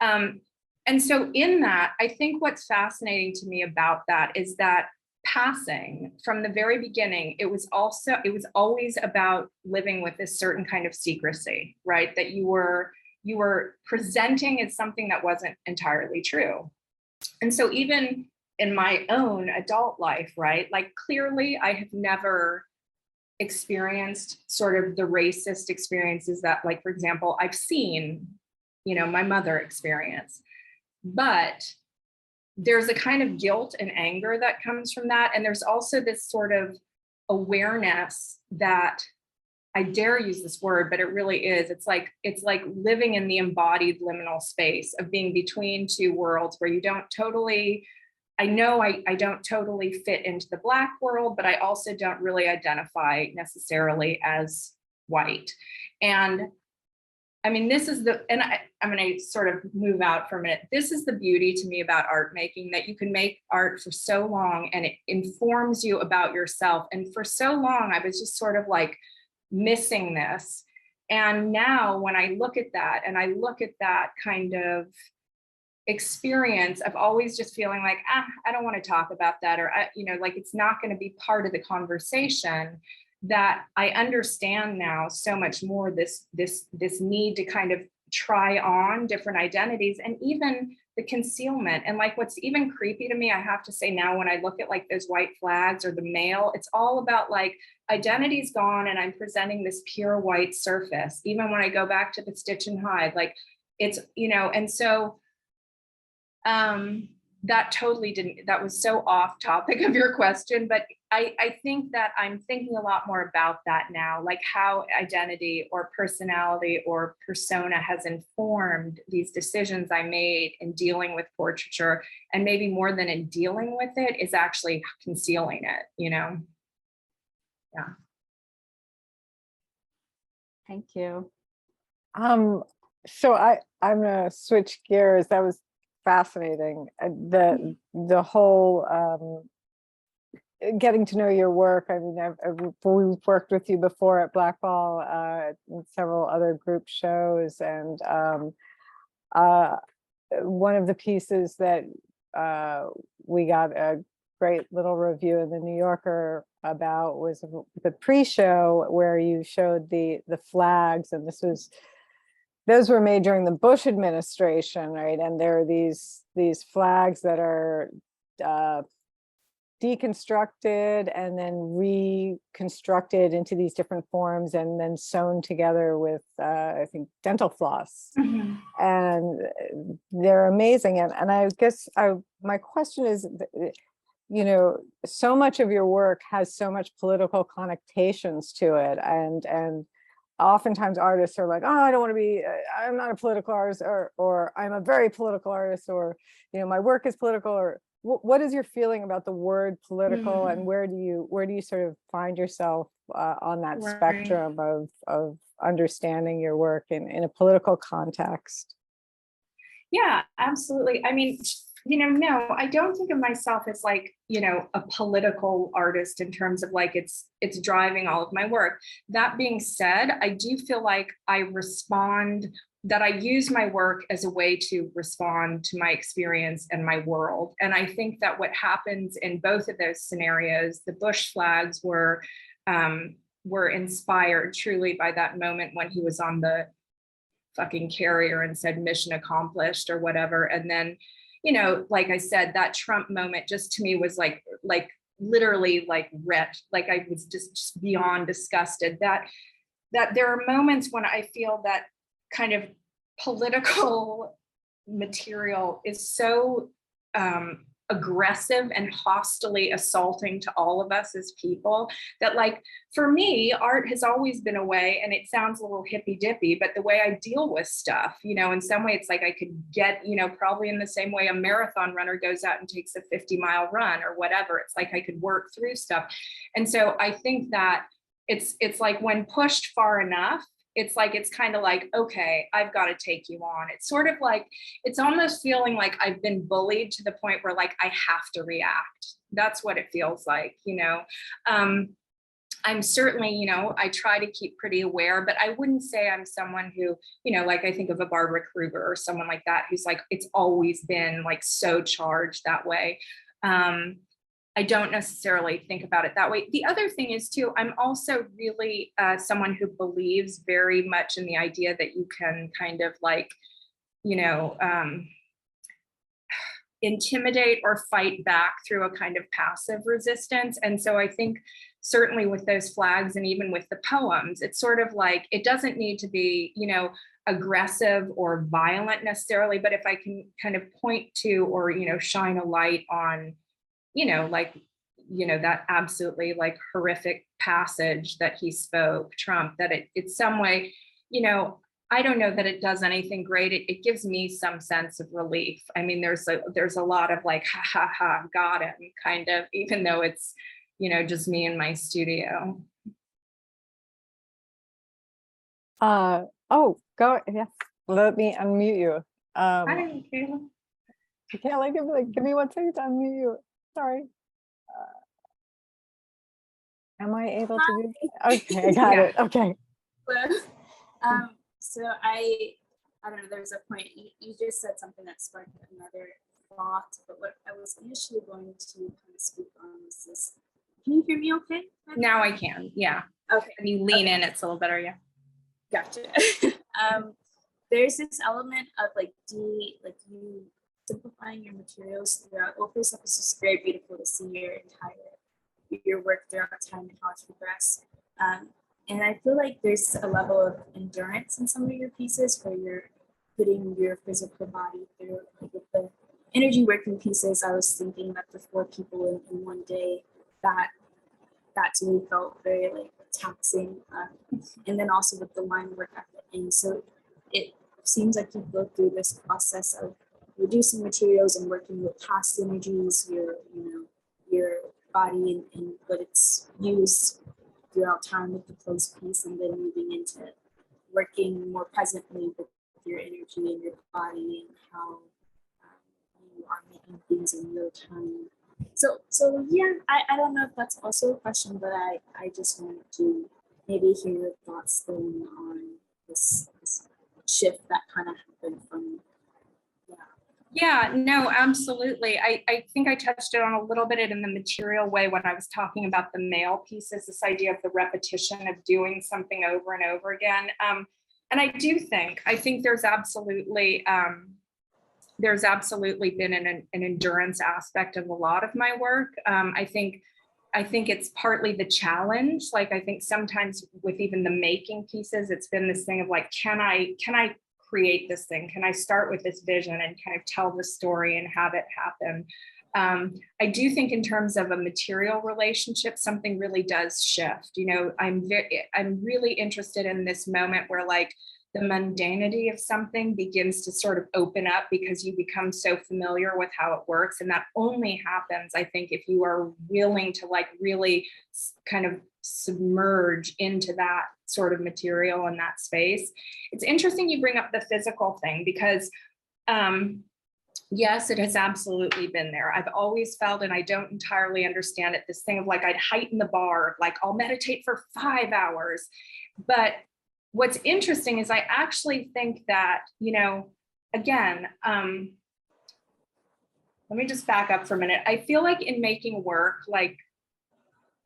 And so in that, I think what's fascinating to me about that is that passing from the very beginning, it was always about living with this certain kind of secrecy, right? That you were presenting as something that wasn't entirely true. And so even in my own adult life, right? Like clearly I have never experienced sort of the racist experiences that, like, for example, I've seen, you know, my mother experience. But there's a kind of guilt and anger that comes from that. And there's also this sort of awareness that, I dare use this word, but it really is. It's like living in the embodied liminal space of being between two worlds where you don't totally, I know I don't totally fit into the Black world, but I also don't really identify necessarily as white. And I mean, this is and I'm going to sort of move out for a minute. This is the beauty to me about art making, that you can make art for so long and it informs you about yourself. And for so long, I was just sort of like missing this. And now when I look at that and I look at that kind of experience of always just feeling like, I don't want to talk about that, or, you know, like it's not going to be part of the conversation, that I understand now so much more this need to kind of try on different identities, and even the concealment. And like, what's even creepy to me, I have to say now, when I look at like those white flags or the mail, it's all about like identity's gone and I'm presenting this pure white surface. Even when I go back to the stitch and hide, like it's, you know, and so that totally didn't, that was so off topic of your question, but I think that I'm thinking a lot more about that now, like how identity or personality or persona has informed these decisions I made in dealing with portraiture, and maybe more than in dealing with it is actually concealing it, you know? Yeah. Thank you. So I'm gonna switch gears. That was fascinating. The whole getting to know your work. I mean, we've worked with you before at Blackball, and several other group shows, and one of the pieces that we got a great little review in the New Yorker about was the pre-show, where you showed the flags, and those were made during the Bush administration, right? And there are these flags that are deconstructed and then reconstructed into these different forms, and then sewn together with I think dental floss. Mm-hmm. And they're amazing. And I guess my question is, you know, so much of your work has so much political connotations to it, and oftentimes artists are like, oh, I don't want to be, I'm not a political artist, or I'm a very political artist, or, you know, my work is political, or what is your feeling about the word political, and where do you sort of find yourself on that Right. spectrum of understanding your work in a political context? Yeah, absolutely. I mean, you know, no, I don't think of myself as like, you know, a political artist in terms of like it's driving all of my work. That being said, I do feel like that I use my work as a way to respond to my experience and my world. And I think that what happens in both of those scenarios, the Bush flags were inspired truly by that moment when he was on the fucking carrier and said mission accomplished or whatever. And then, you know, like I said, that Trump moment just to me was like literally like wretched. Like I was just beyond disgusted that there are moments when I feel that kind of political material is so aggressive and hostily assaulting to all of us as people, that like for me, art has always been a way, and it sounds a little hippy dippy, but the way I deal with stuff, you know, in some way it's like I could get, you know, probably in the same way a marathon runner goes out and takes a 50-mile run or whatever, it's like I could work through stuff. And so I think that it's like when pushed far enough, it's like, it's kind of like, okay, I've got to take you on. It's sort of like, it's almost feeling like I've been bullied to the point where like, I have to react. That's what it feels like, you know. I'm certainly, you know, I try to keep pretty aware, but I wouldn't say I'm someone who, you know, like I think of a Barbara Kruger or someone like that, who's like, it's always been like so charged that way. I don't necessarily think about it that way. The other thing is too, I'm also really someone who believes very much in the idea that you can kind of like, you know, intimidate or fight back through a kind of passive resistance. And so I think certainly with those flags and even with the poems, it's sort of like, it doesn't need to be, you know, aggressive or violent necessarily, but if I can kind of point to or, you know, shine a light on, you know, like, you know, that absolutely like horrific passage that he spoke, Trump, that it's some way, you know, I don't know that it does anything great. It gives me some sense of relief. I mean, there's a lot of like, ha ha ha, got him kind of, even though it's, you know, just me in my studio. Oh, go, yes, let me unmute you. Hi, Kayla. Okay, like, give me 1 second to unmute you. Sorry. Am I able to do that? Okay, I got it. Okay. So I don't know, there's a point, you just said something that sparked another thought, but what I was initially going to kind of speak on was this. Can you hear me okay? Now I can, yeah. Okay. When you lean in, it's a little better, yeah. Gotcha. there's this element of like you simplifying your materials throughout. Well, first off, it's just very beautiful to see your work throughout time and how it's progressed. And I feel like there's a level of endurance in some of your pieces where you're putting your physical body through. Like with the energy working pieces, I was thinking that the 4 people in one day, that to me felt very like taxing. And then also with the line work at the end. So it seems like you go through this process of reducing materials and working with past energies, your body and what it's used throughout time with the closed piece, and then moving into working more presently with your energy and your body and how you are making things in real time. So yeah, I don't know if that's also a question, but I just wanted to maybe hear your thoughts going on this shift that kind of happened from, yeah. Yeah, no, absolutely. I think I touched it on a little bit in the material way when I was talking about the male pieces, this idea of the repetition of doing something over and over again. And I think there's absolutely been an endurance aspect of a lot of my work. I think it's partly the challenge. Like, I think sometimes with even the making pieces, it's been this thing of like, can I create this thing? Can I start with this vision and kind of tell the story and have it happen? I do think in terms of a material relationship, something really does shift. You know, I'm really interested in this moment where like the mundanity of something begins to sort of open up because you become so familiar with how it works. And that only happens, I think, if you are willing to like really kind of submerge into that sort of material in that space. It's interesting you bring up the physical thing because yes, it has absolutely been there. I've always felt, and I don't entirely understand it, this thing of like, I'd heighten the bar, like I'll meditate for 5 hours. But what's interesting is I actually think that, you know, again, let me just back up for a minute. I feel like in making work, like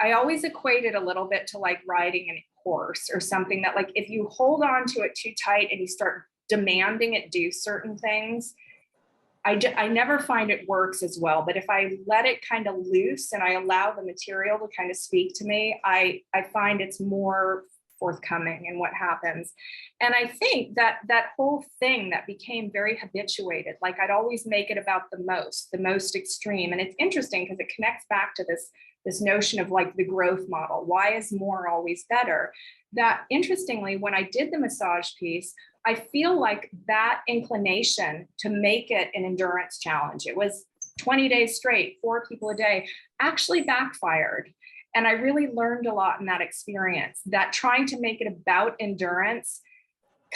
I always equate it a little bit to like riding a horse or something that like, if you hold on to it too tight and you start demanding it do certain things, I never find it works as well. But if I let it kind of loose and I allow the material to kind of speak to me, I find it's more forthcoming in what happens. And I think that whole thing that became very habituated, like I'd always make it about the most extreme. And it's interesting because it connects back to this notion of like the growth model. Why is more always better? That interestingly, when I did the massage piece, I feel like that inclination to make it an endurance challenge, it was 20 days straight, 4 people a day, actually backfired. And I really learned a lot in that experience, that trying to make it about endurance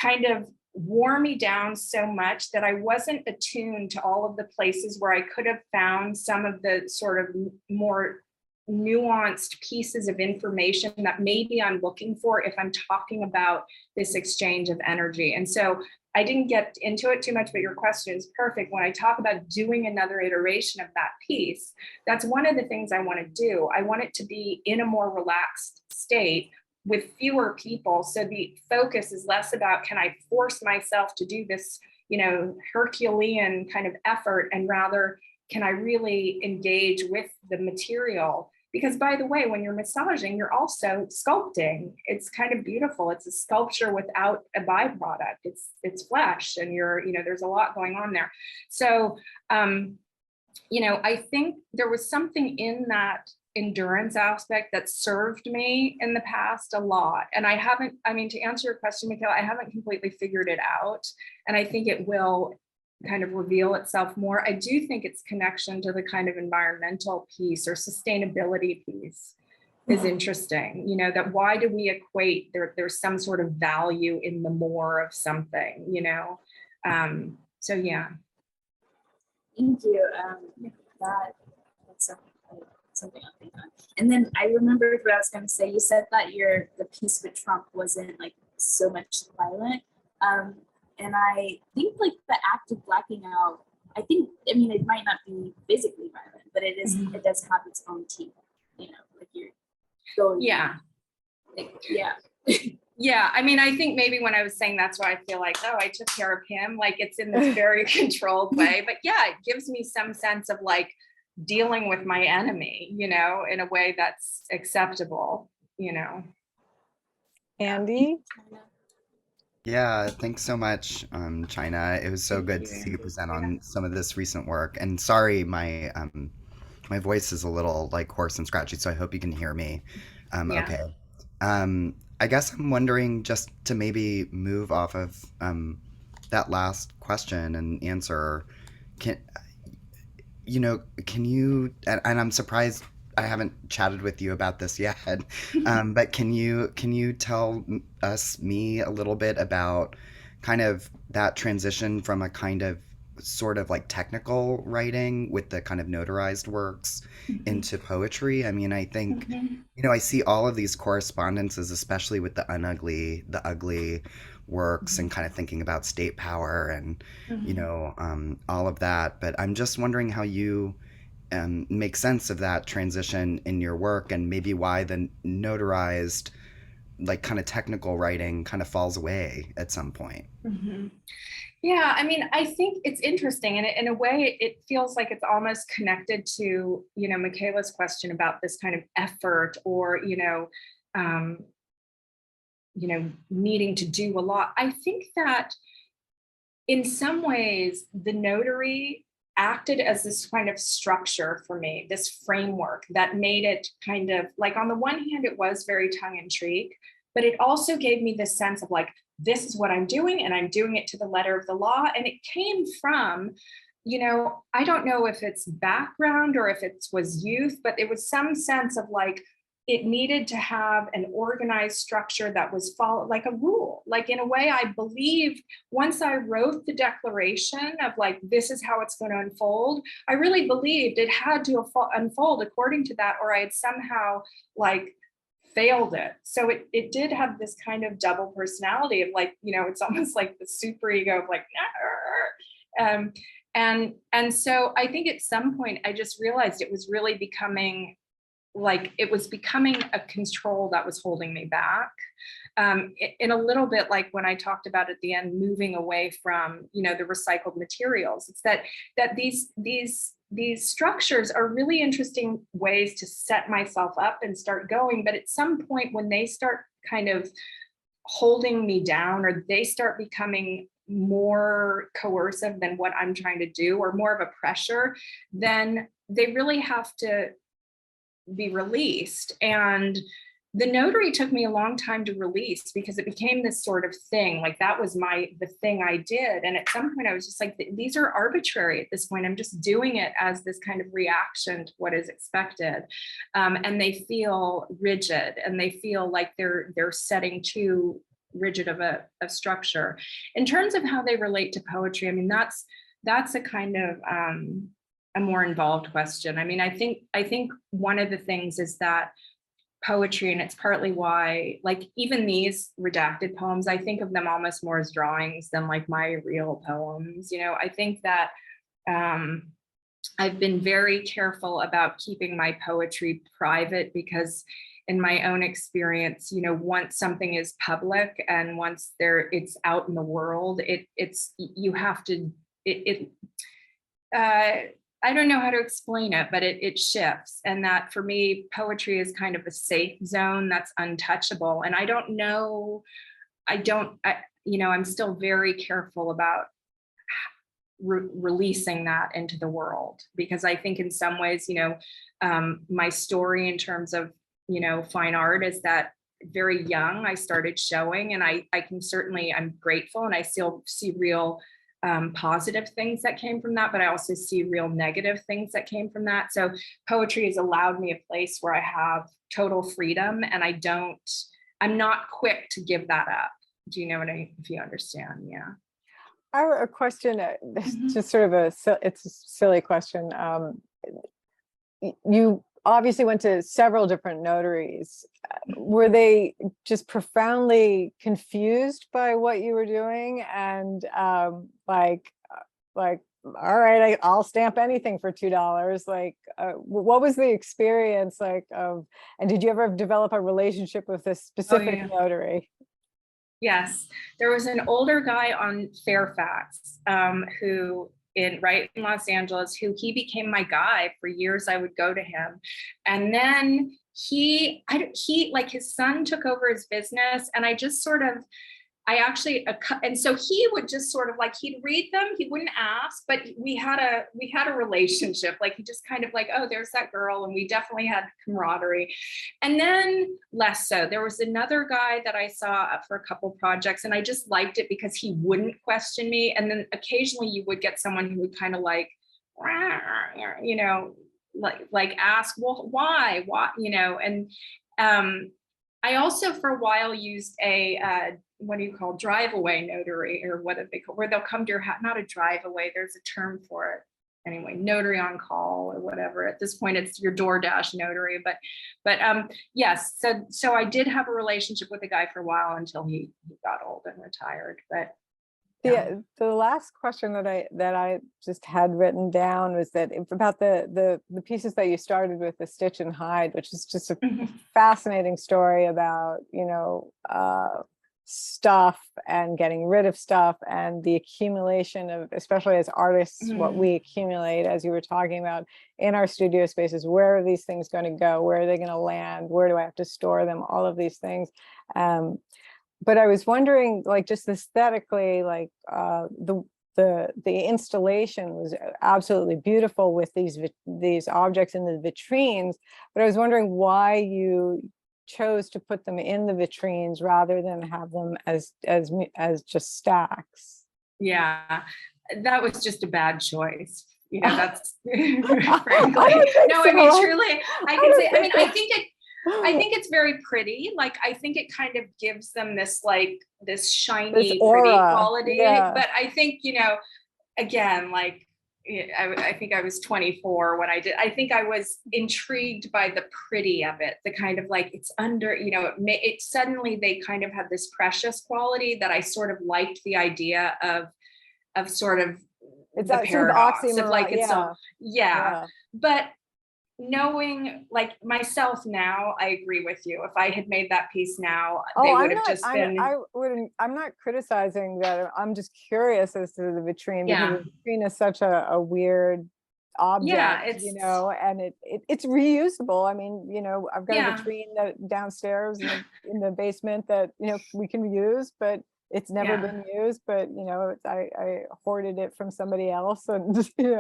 kind of wore me down so much that I wasn't attuned to all of the places where I could have found some of the sort of more nuanced pieces of information that maybe I'm looking for if I'm talking about this exchange of energy. And so I didn't get into it too much, but your question is perfect. When I talk about doing another iteration of that piece, that's one of the things I want to do. I want it to be in a more relaxed state with fewer people. So the focus is less about, can I force myself to do this, you know, Herculean kind of effort, and rather, can I really engage with the material? Because by the way, when you're massaging, you're also sculpting. It's kind of beautiful. It's a sculpture without a byproduct. It's flesh, and there's a lot going on there. So, I think there was something in that endurance aspect that served me in the past a lot. And to answer your question, Mikhail, I haven't completely figured it out. And I think it will kind of reveal itself more. I do think its connection to the kind of environmental piece or sustainability piece is interesting. That why do we equate there's some sort of value in the more of something, so yeah. Thank you. That's something I'll think on. And then I remembered what I was going to say. You said that the piece with Trump wasn't like so much violent. And I think like the act of blacking out, it might not be physically violent, but it does have its own teeth, like you're going. Yeah. Yeah. Yeah, I mean, I think maybe when I was saying that's why I feel like, oh, I took care of him, like it's in this very controlled way. But yeah, it gives me some sense of like dealing with my enemy, you know, in a way that's acceptable, you know. Andy? Yeah, thanks so much, China. It was so Thank good to see you. you present Yeah. on some of this recent work. And sorry, my voice is a little like hoarse and scratchy, so I hope you can hear me. Yeah. Okay. I guess I'm wondering just to maybe move off of that last question and answer. Can can you? And I'm surprised I haven't chatted with you about this yet. But can you tell me a little bit about kind of that transition from a kind of sort of like technical writing with the kind of notarized works Mhm. into poetry? I mean, I think, Mhm. I see all of these correspondences, especially with the ugly works, and kind of thinking about state power and Mhm. all of that. But I'm just wondering how you make sense of that transition in your work, and maybe why the notarized, like kind of technical writing kind of falls away at some point. Mhm. Yeah, I mean, I think it's interesting, and in a way, it feels like it's almost connected to, you know, Michaela's question about this kind of effort, or um, needing to do a lot. I think that in some ways, the notary acted as this kind of structure for me, this framework that made it kind of like, on the one hand, it was very tongue in cheek, but it also gave me this sense of like, this is what I'm doing, and I'm doing it to the letter of the law. And it came from, I don't know if it's background or if it was youth, but it was some sense of like, it needed to have an organized structure that was followed like a rule. Like, in a way, I believed once I wrote the declaration of like, this is how it's going to unfold, I really believed it had to unfold according to that, or I had somehow like failed it. So it did have this kind of double personality of like, it's almost like the super ego of like, um, and so I think at some point I just realized it was really becoming like, it was becoming a control that was holding me back. In a little bit like when I talked about at the end, moving away from, the recycled materials. It's that these structures are really interesting ways to set myself up and start going. But at some point when they start kind of holding me down, or they start becoming more coercive than what I'm trying to do, or more of a pressure, then they really have to be released. And the notary took me a long time to release, because it became this sort of thing. Like, that was the thing I did. And at some point I was just like, these are arbitrary at this point. I'm just doing it as this kind of reaction to what is expected. And they feel rigid, and they feel like they're setting too rigid of a structure. In terms of how they relate to poetry, I mean, that's a kind of a more involved question. I mean, I think one of the things is that poetry, and it's partly why, like, even these redacted poems, I think of them almost more as drawings than like my real poems. I think that I've been very careful about keeping my poetry private, because in my own experience, once something is public and once it's out in the world, you have to, I don't know how to explain it, but it shifts. And that for me, poetry is kind of a safe zone that's untouchable. And I don't know, I'm still very careful about releasing that into the world, because I think in some ways, my story in terms of, fine art is that very young, I started showing, and I'm grateful, and I still see real positive things that came from that, but I also see real negative things that came from that. So poetry has allowed me a place where I have total freedom, and I'm not quick to give that up. Do you know if you understand? Yeah. I have a question, Mhm. just sort of it's a silly question. You obviously went to several different notaries. Were they just profoundly confused by what you were doing, and like, all right, I'll stamp anything for $2? Like, what was the experience like of, and did you ever develop a relationship with this specific yeah. notary? Yes, there was an older guy on Fairfax who right in Los Angeles, who he became my guy for years. I would go to him, and then he like his son took over his business, and I just sort of and so he would just sort of like, he'd read them, he wouldn't ask, but we had a relationship. Like, he just kind of like, oh, there's that girl, and we definitely had camaraderie. And then less so. There was another guy that I saw for a couple projects, and I just liked it because he wouldn't question me. And then occasionally you would get someone who would kind of like, you know, like ask, well, why, you know. And I also for a while used a what do you call, drive away notary, or what do they call, where they'll come to your house, not a drive away, there's a term for it. Anyway, notary on call or whatever. At this point, it's your DoorDash notary. But yes, so I did have a relationship with the guy for a while until he got old and retired. But Yeah, the last question that I just had written down was that about the pieces that you started with, the stitch and hide, which is just a fascinating story about, you know, stuff and getting rid of stuff, and the accumulation of, especially as artists, what we accumulate, as you were talking about, in our studio spaces. Where are these things going to go? Where are they going to land? Where do I have to store them? All of these things. But I was wondering, like, just aesthetically, like the installation was absolutely beautiful with these objects in the vitrines. But I was wondering why you chose to put them in the vitrines rather than have them as just stacks. yeah, that was just a bad choice. You know, that's frankly. No, so. I mean, truly, I can say, I mean, I think it's very pretty. Like, I think it kind of gives them this, like, this shiny, This aura, pretty quality. yeah. But I think, you know, again, like, I think I was 24 when I did. I think I was intrigued by the pretty of it, the kind of like, it's under, you know, it suddenly they kind of have this precious quality that I sort of liked the idea of sort of It's the that sort of paradox of oxymoron, like, it's yeah. yeah. But knowing, like, myself now, I agree with you. If I had made that piece now, they would have just been. I'm not criticizing that. I'm just curious as to the vitrine, because Yeah. the vitrine is such a weird object, Yeah, you know, and it's reusable. I mean, you know, I've got Yeah. a vitrine that downstairs in the basement that, you know, we can use, but it's never Yeah. been used. But, you know, I hoarded it from somebody else, and you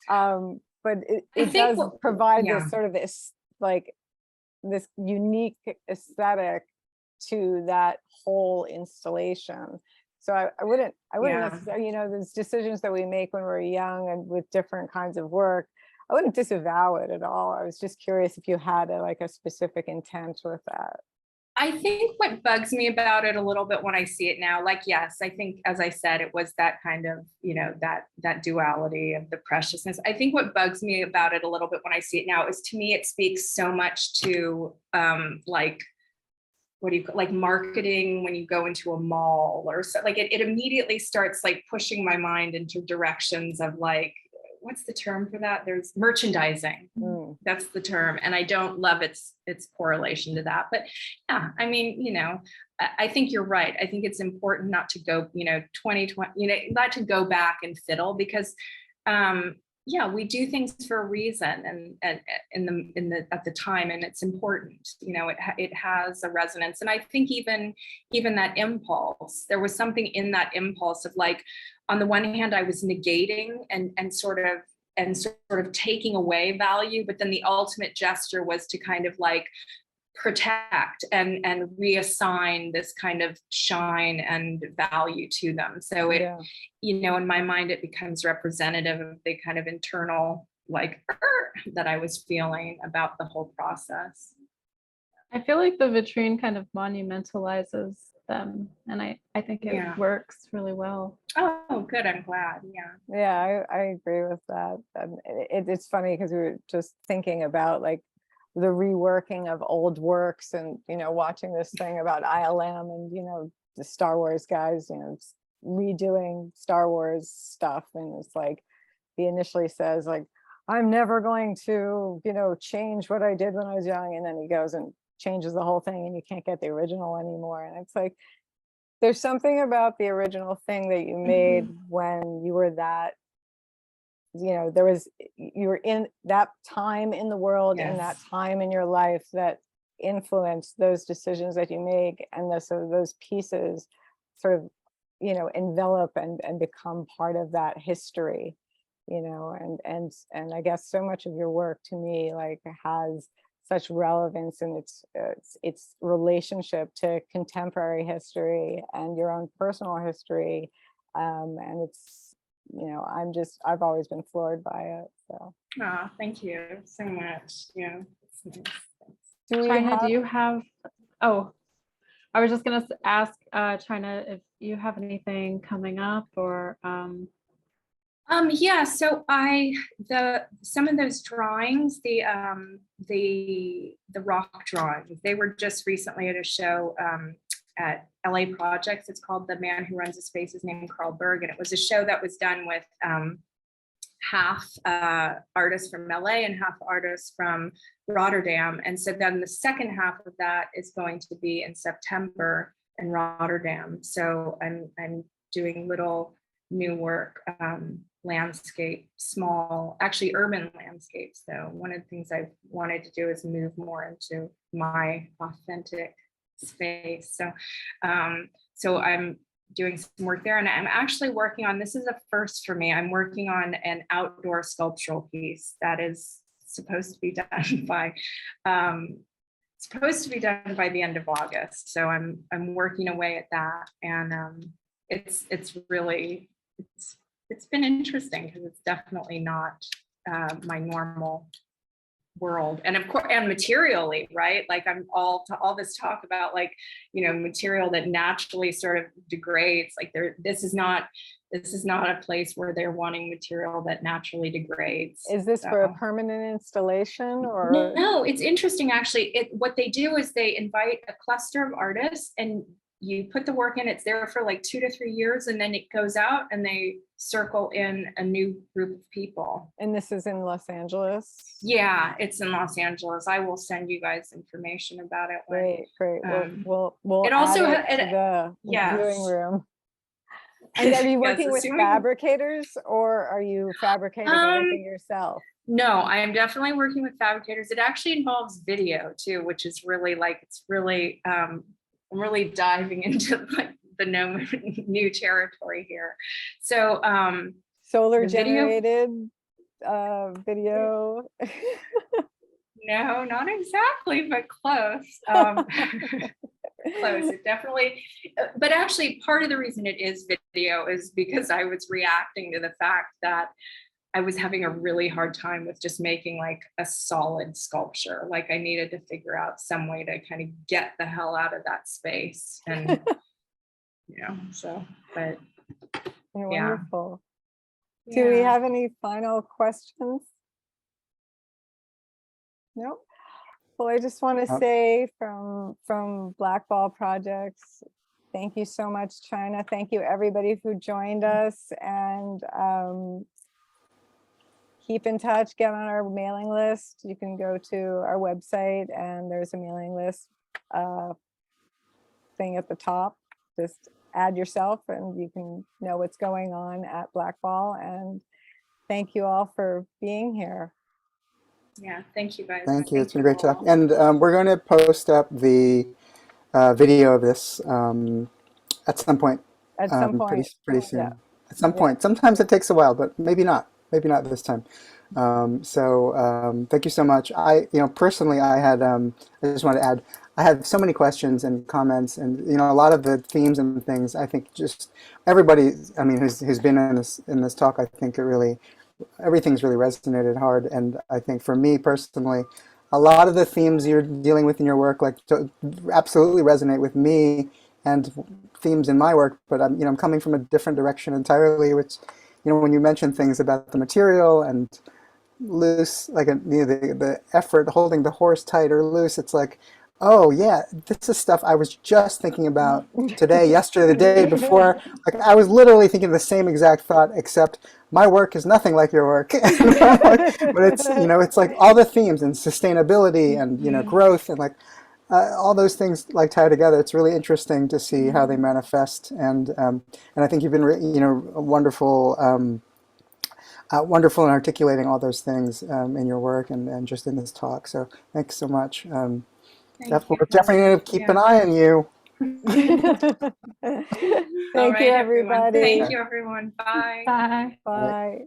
know, but it does provide yeah. this sort of this, like, this unique aesthetic to that whole installation. So I wouldn't Yeah. necessarily, you know, there's decisions that we make when we're young and with different kinds of work. I wouldn't disavow it at all. I was just curious if you had a specific intent with that. I think what bugs me about it a little bit when I see it now, like, yes, I think, as I said, it was that kind of, you know, that duality of the preciousness. I think what bugs me about it a little bit when I see it now is, to me, it speaks so much to like, what do you, like, marketing when you go into a mall or so. Like, it immediately starts like pushing my mind into directions of, like, what's the term for that? There's merchandising. That's the term. And I don't love its correlation to that. But yeah, I mean, you know, I think you're right. I think it's important not to go, you know, 2020, you know, not to go back and fiddle, because yeah, we do things for a reason, and at the time, and it's important. You know, it has a resonance. And I think even that impulse, there was something in that impulse of, like, on the one hand, I was negating and sort of taking away value, but then the ultimate gesture was to kind of like protect and reassign this kind of shine and value to them. So it, you know, in my mind, it becomes representative of the kind of internal, like, that I was feeling about the whole process. I feel like the vitrine kind of monumentalizes them, and I think it works really well. Oh, good. I'm glad. Yeah, I agree with that. It's funny because we were just thinking about, like, the reworking of old works, and, you know, watching this thing about ILM and, you know, the Star Wars guys, you know, redoing Star Wars stuff. And it's like, he initially says, like, I'm never going to, you know, change what I did when I was young. And then he goes and changes the whole thing, and you can't get the original anymore. And it's like, There's something about the original thing that you made when you were that, there was, you were in that time in the world and that Yes. time in your life that influenced those decisions that you make, and so those pieces sort of, envelop and become part of that history, and I guess so much of your work to me like has such relevance in its relationship to contemporary history and your own personal history, and it's, I've always been floored by it. So Oh, thank you so much. Yeah, it's nice. Thanks. do we China, have, do you have, oh, I was just gonna ask China if you have anything coming up or Yeah, so some of those drawings, the rock drawings, they were just recently at a show at LA Projects. It's called The Man Who Runs a Space, his name is Carl Berg, and it was a show that was done with half artists from LA and half artists from Rotterdam. And so then the second half of that is going to be in September in Rotterdam. So I'm doing little new work, landscape, small, actually urban landscapes. So one of the things I've wanted to do is move more into my authentic space. So I'm doing some work there, and I'm actually working on, this is a first for me, I'm working on an outdoor sculptural piece that is supposed to be done by the end of August. So I'm working away at that, and it's been interesting because it's definitely not my normal world, and of course, and materially, right? Like I'm all this talk about like, material that naturally sort of degrades. Like this is not a place where they're wanting material that naturally degrades. is this for a permanent installation or? No, it's interesting actually. What they do is they invite a cluster of artists and you put the work in, it's there for like 2 to 3 years, and then it goes out and they circle in a new group of people. And this is in Los Angeles? Yeah, it's in Los Angeles. I will send you guys information about it. Great. We'll it also add it to the yes. viewing room. And are you working with assuming- fabricators, or are you fabricating everything yourself? No, I am definitely working with fabricators. It actually involves video too, which is really I'm really diving into like the new territory here. So Solar the video- generated video? no, not exactly, but close. Close. It definitely, but actually part of the reason it is video is because I was reacting to the fact that I was having a really hard time with just making like a solid sculpture. Like I needed to figure out some way to kind of get the hell out of that space. And, but yeah. Wonderful. Do we have any final questions? No. Well, I just want to say from Black Ball Projects, thank you so much, China. Thank you everybody who joined us, and keep in touch, get on our mailing list. You can go to our website and there's a mailing list thing at the top. Just add yourself and you can know what's going on at Black Ball. And thank you all for being here. Yeah, thank you guys. Thank you. It's been great talk. And we're going to post up the video of this at some point. At some point. Pretty soon. Yeah. At some point. Sometimes it takes a while, but maybe not. Maybe not this time. So thank you so much. Personally, I just want to add, I had so many questions and comments, and a lot of the themes and things. I think just everybody, I mean, who's been in this talk, I think everything's really resonated hard. And I think for me personally, a lot of the themes you're dealing with in your work, absolutely resonate with me and themes in my work. But I'm coming from a different direction entirely, which. When you mention things about the material and loose, like the effort holding the horse tight or loose, it's like, oh yeah, this is stuff I was just thinking about today, yesterday, the day before. Like I was literally thinking the same exact thought, except my work is nothing like your work. But it's like all the themes and sustainability and growth and like. all those things like tie together. It's really interesting to see how they manifest, and I think you've been wonderful. Wonderful in articulating all those things in your work and just in this talk. So thanks so much. Thank We're you, definitely Kelly. going to keep an eye on you. All Thank you, right, everyone. everybody. Thank you, everyone. Bye. Bye. Bye.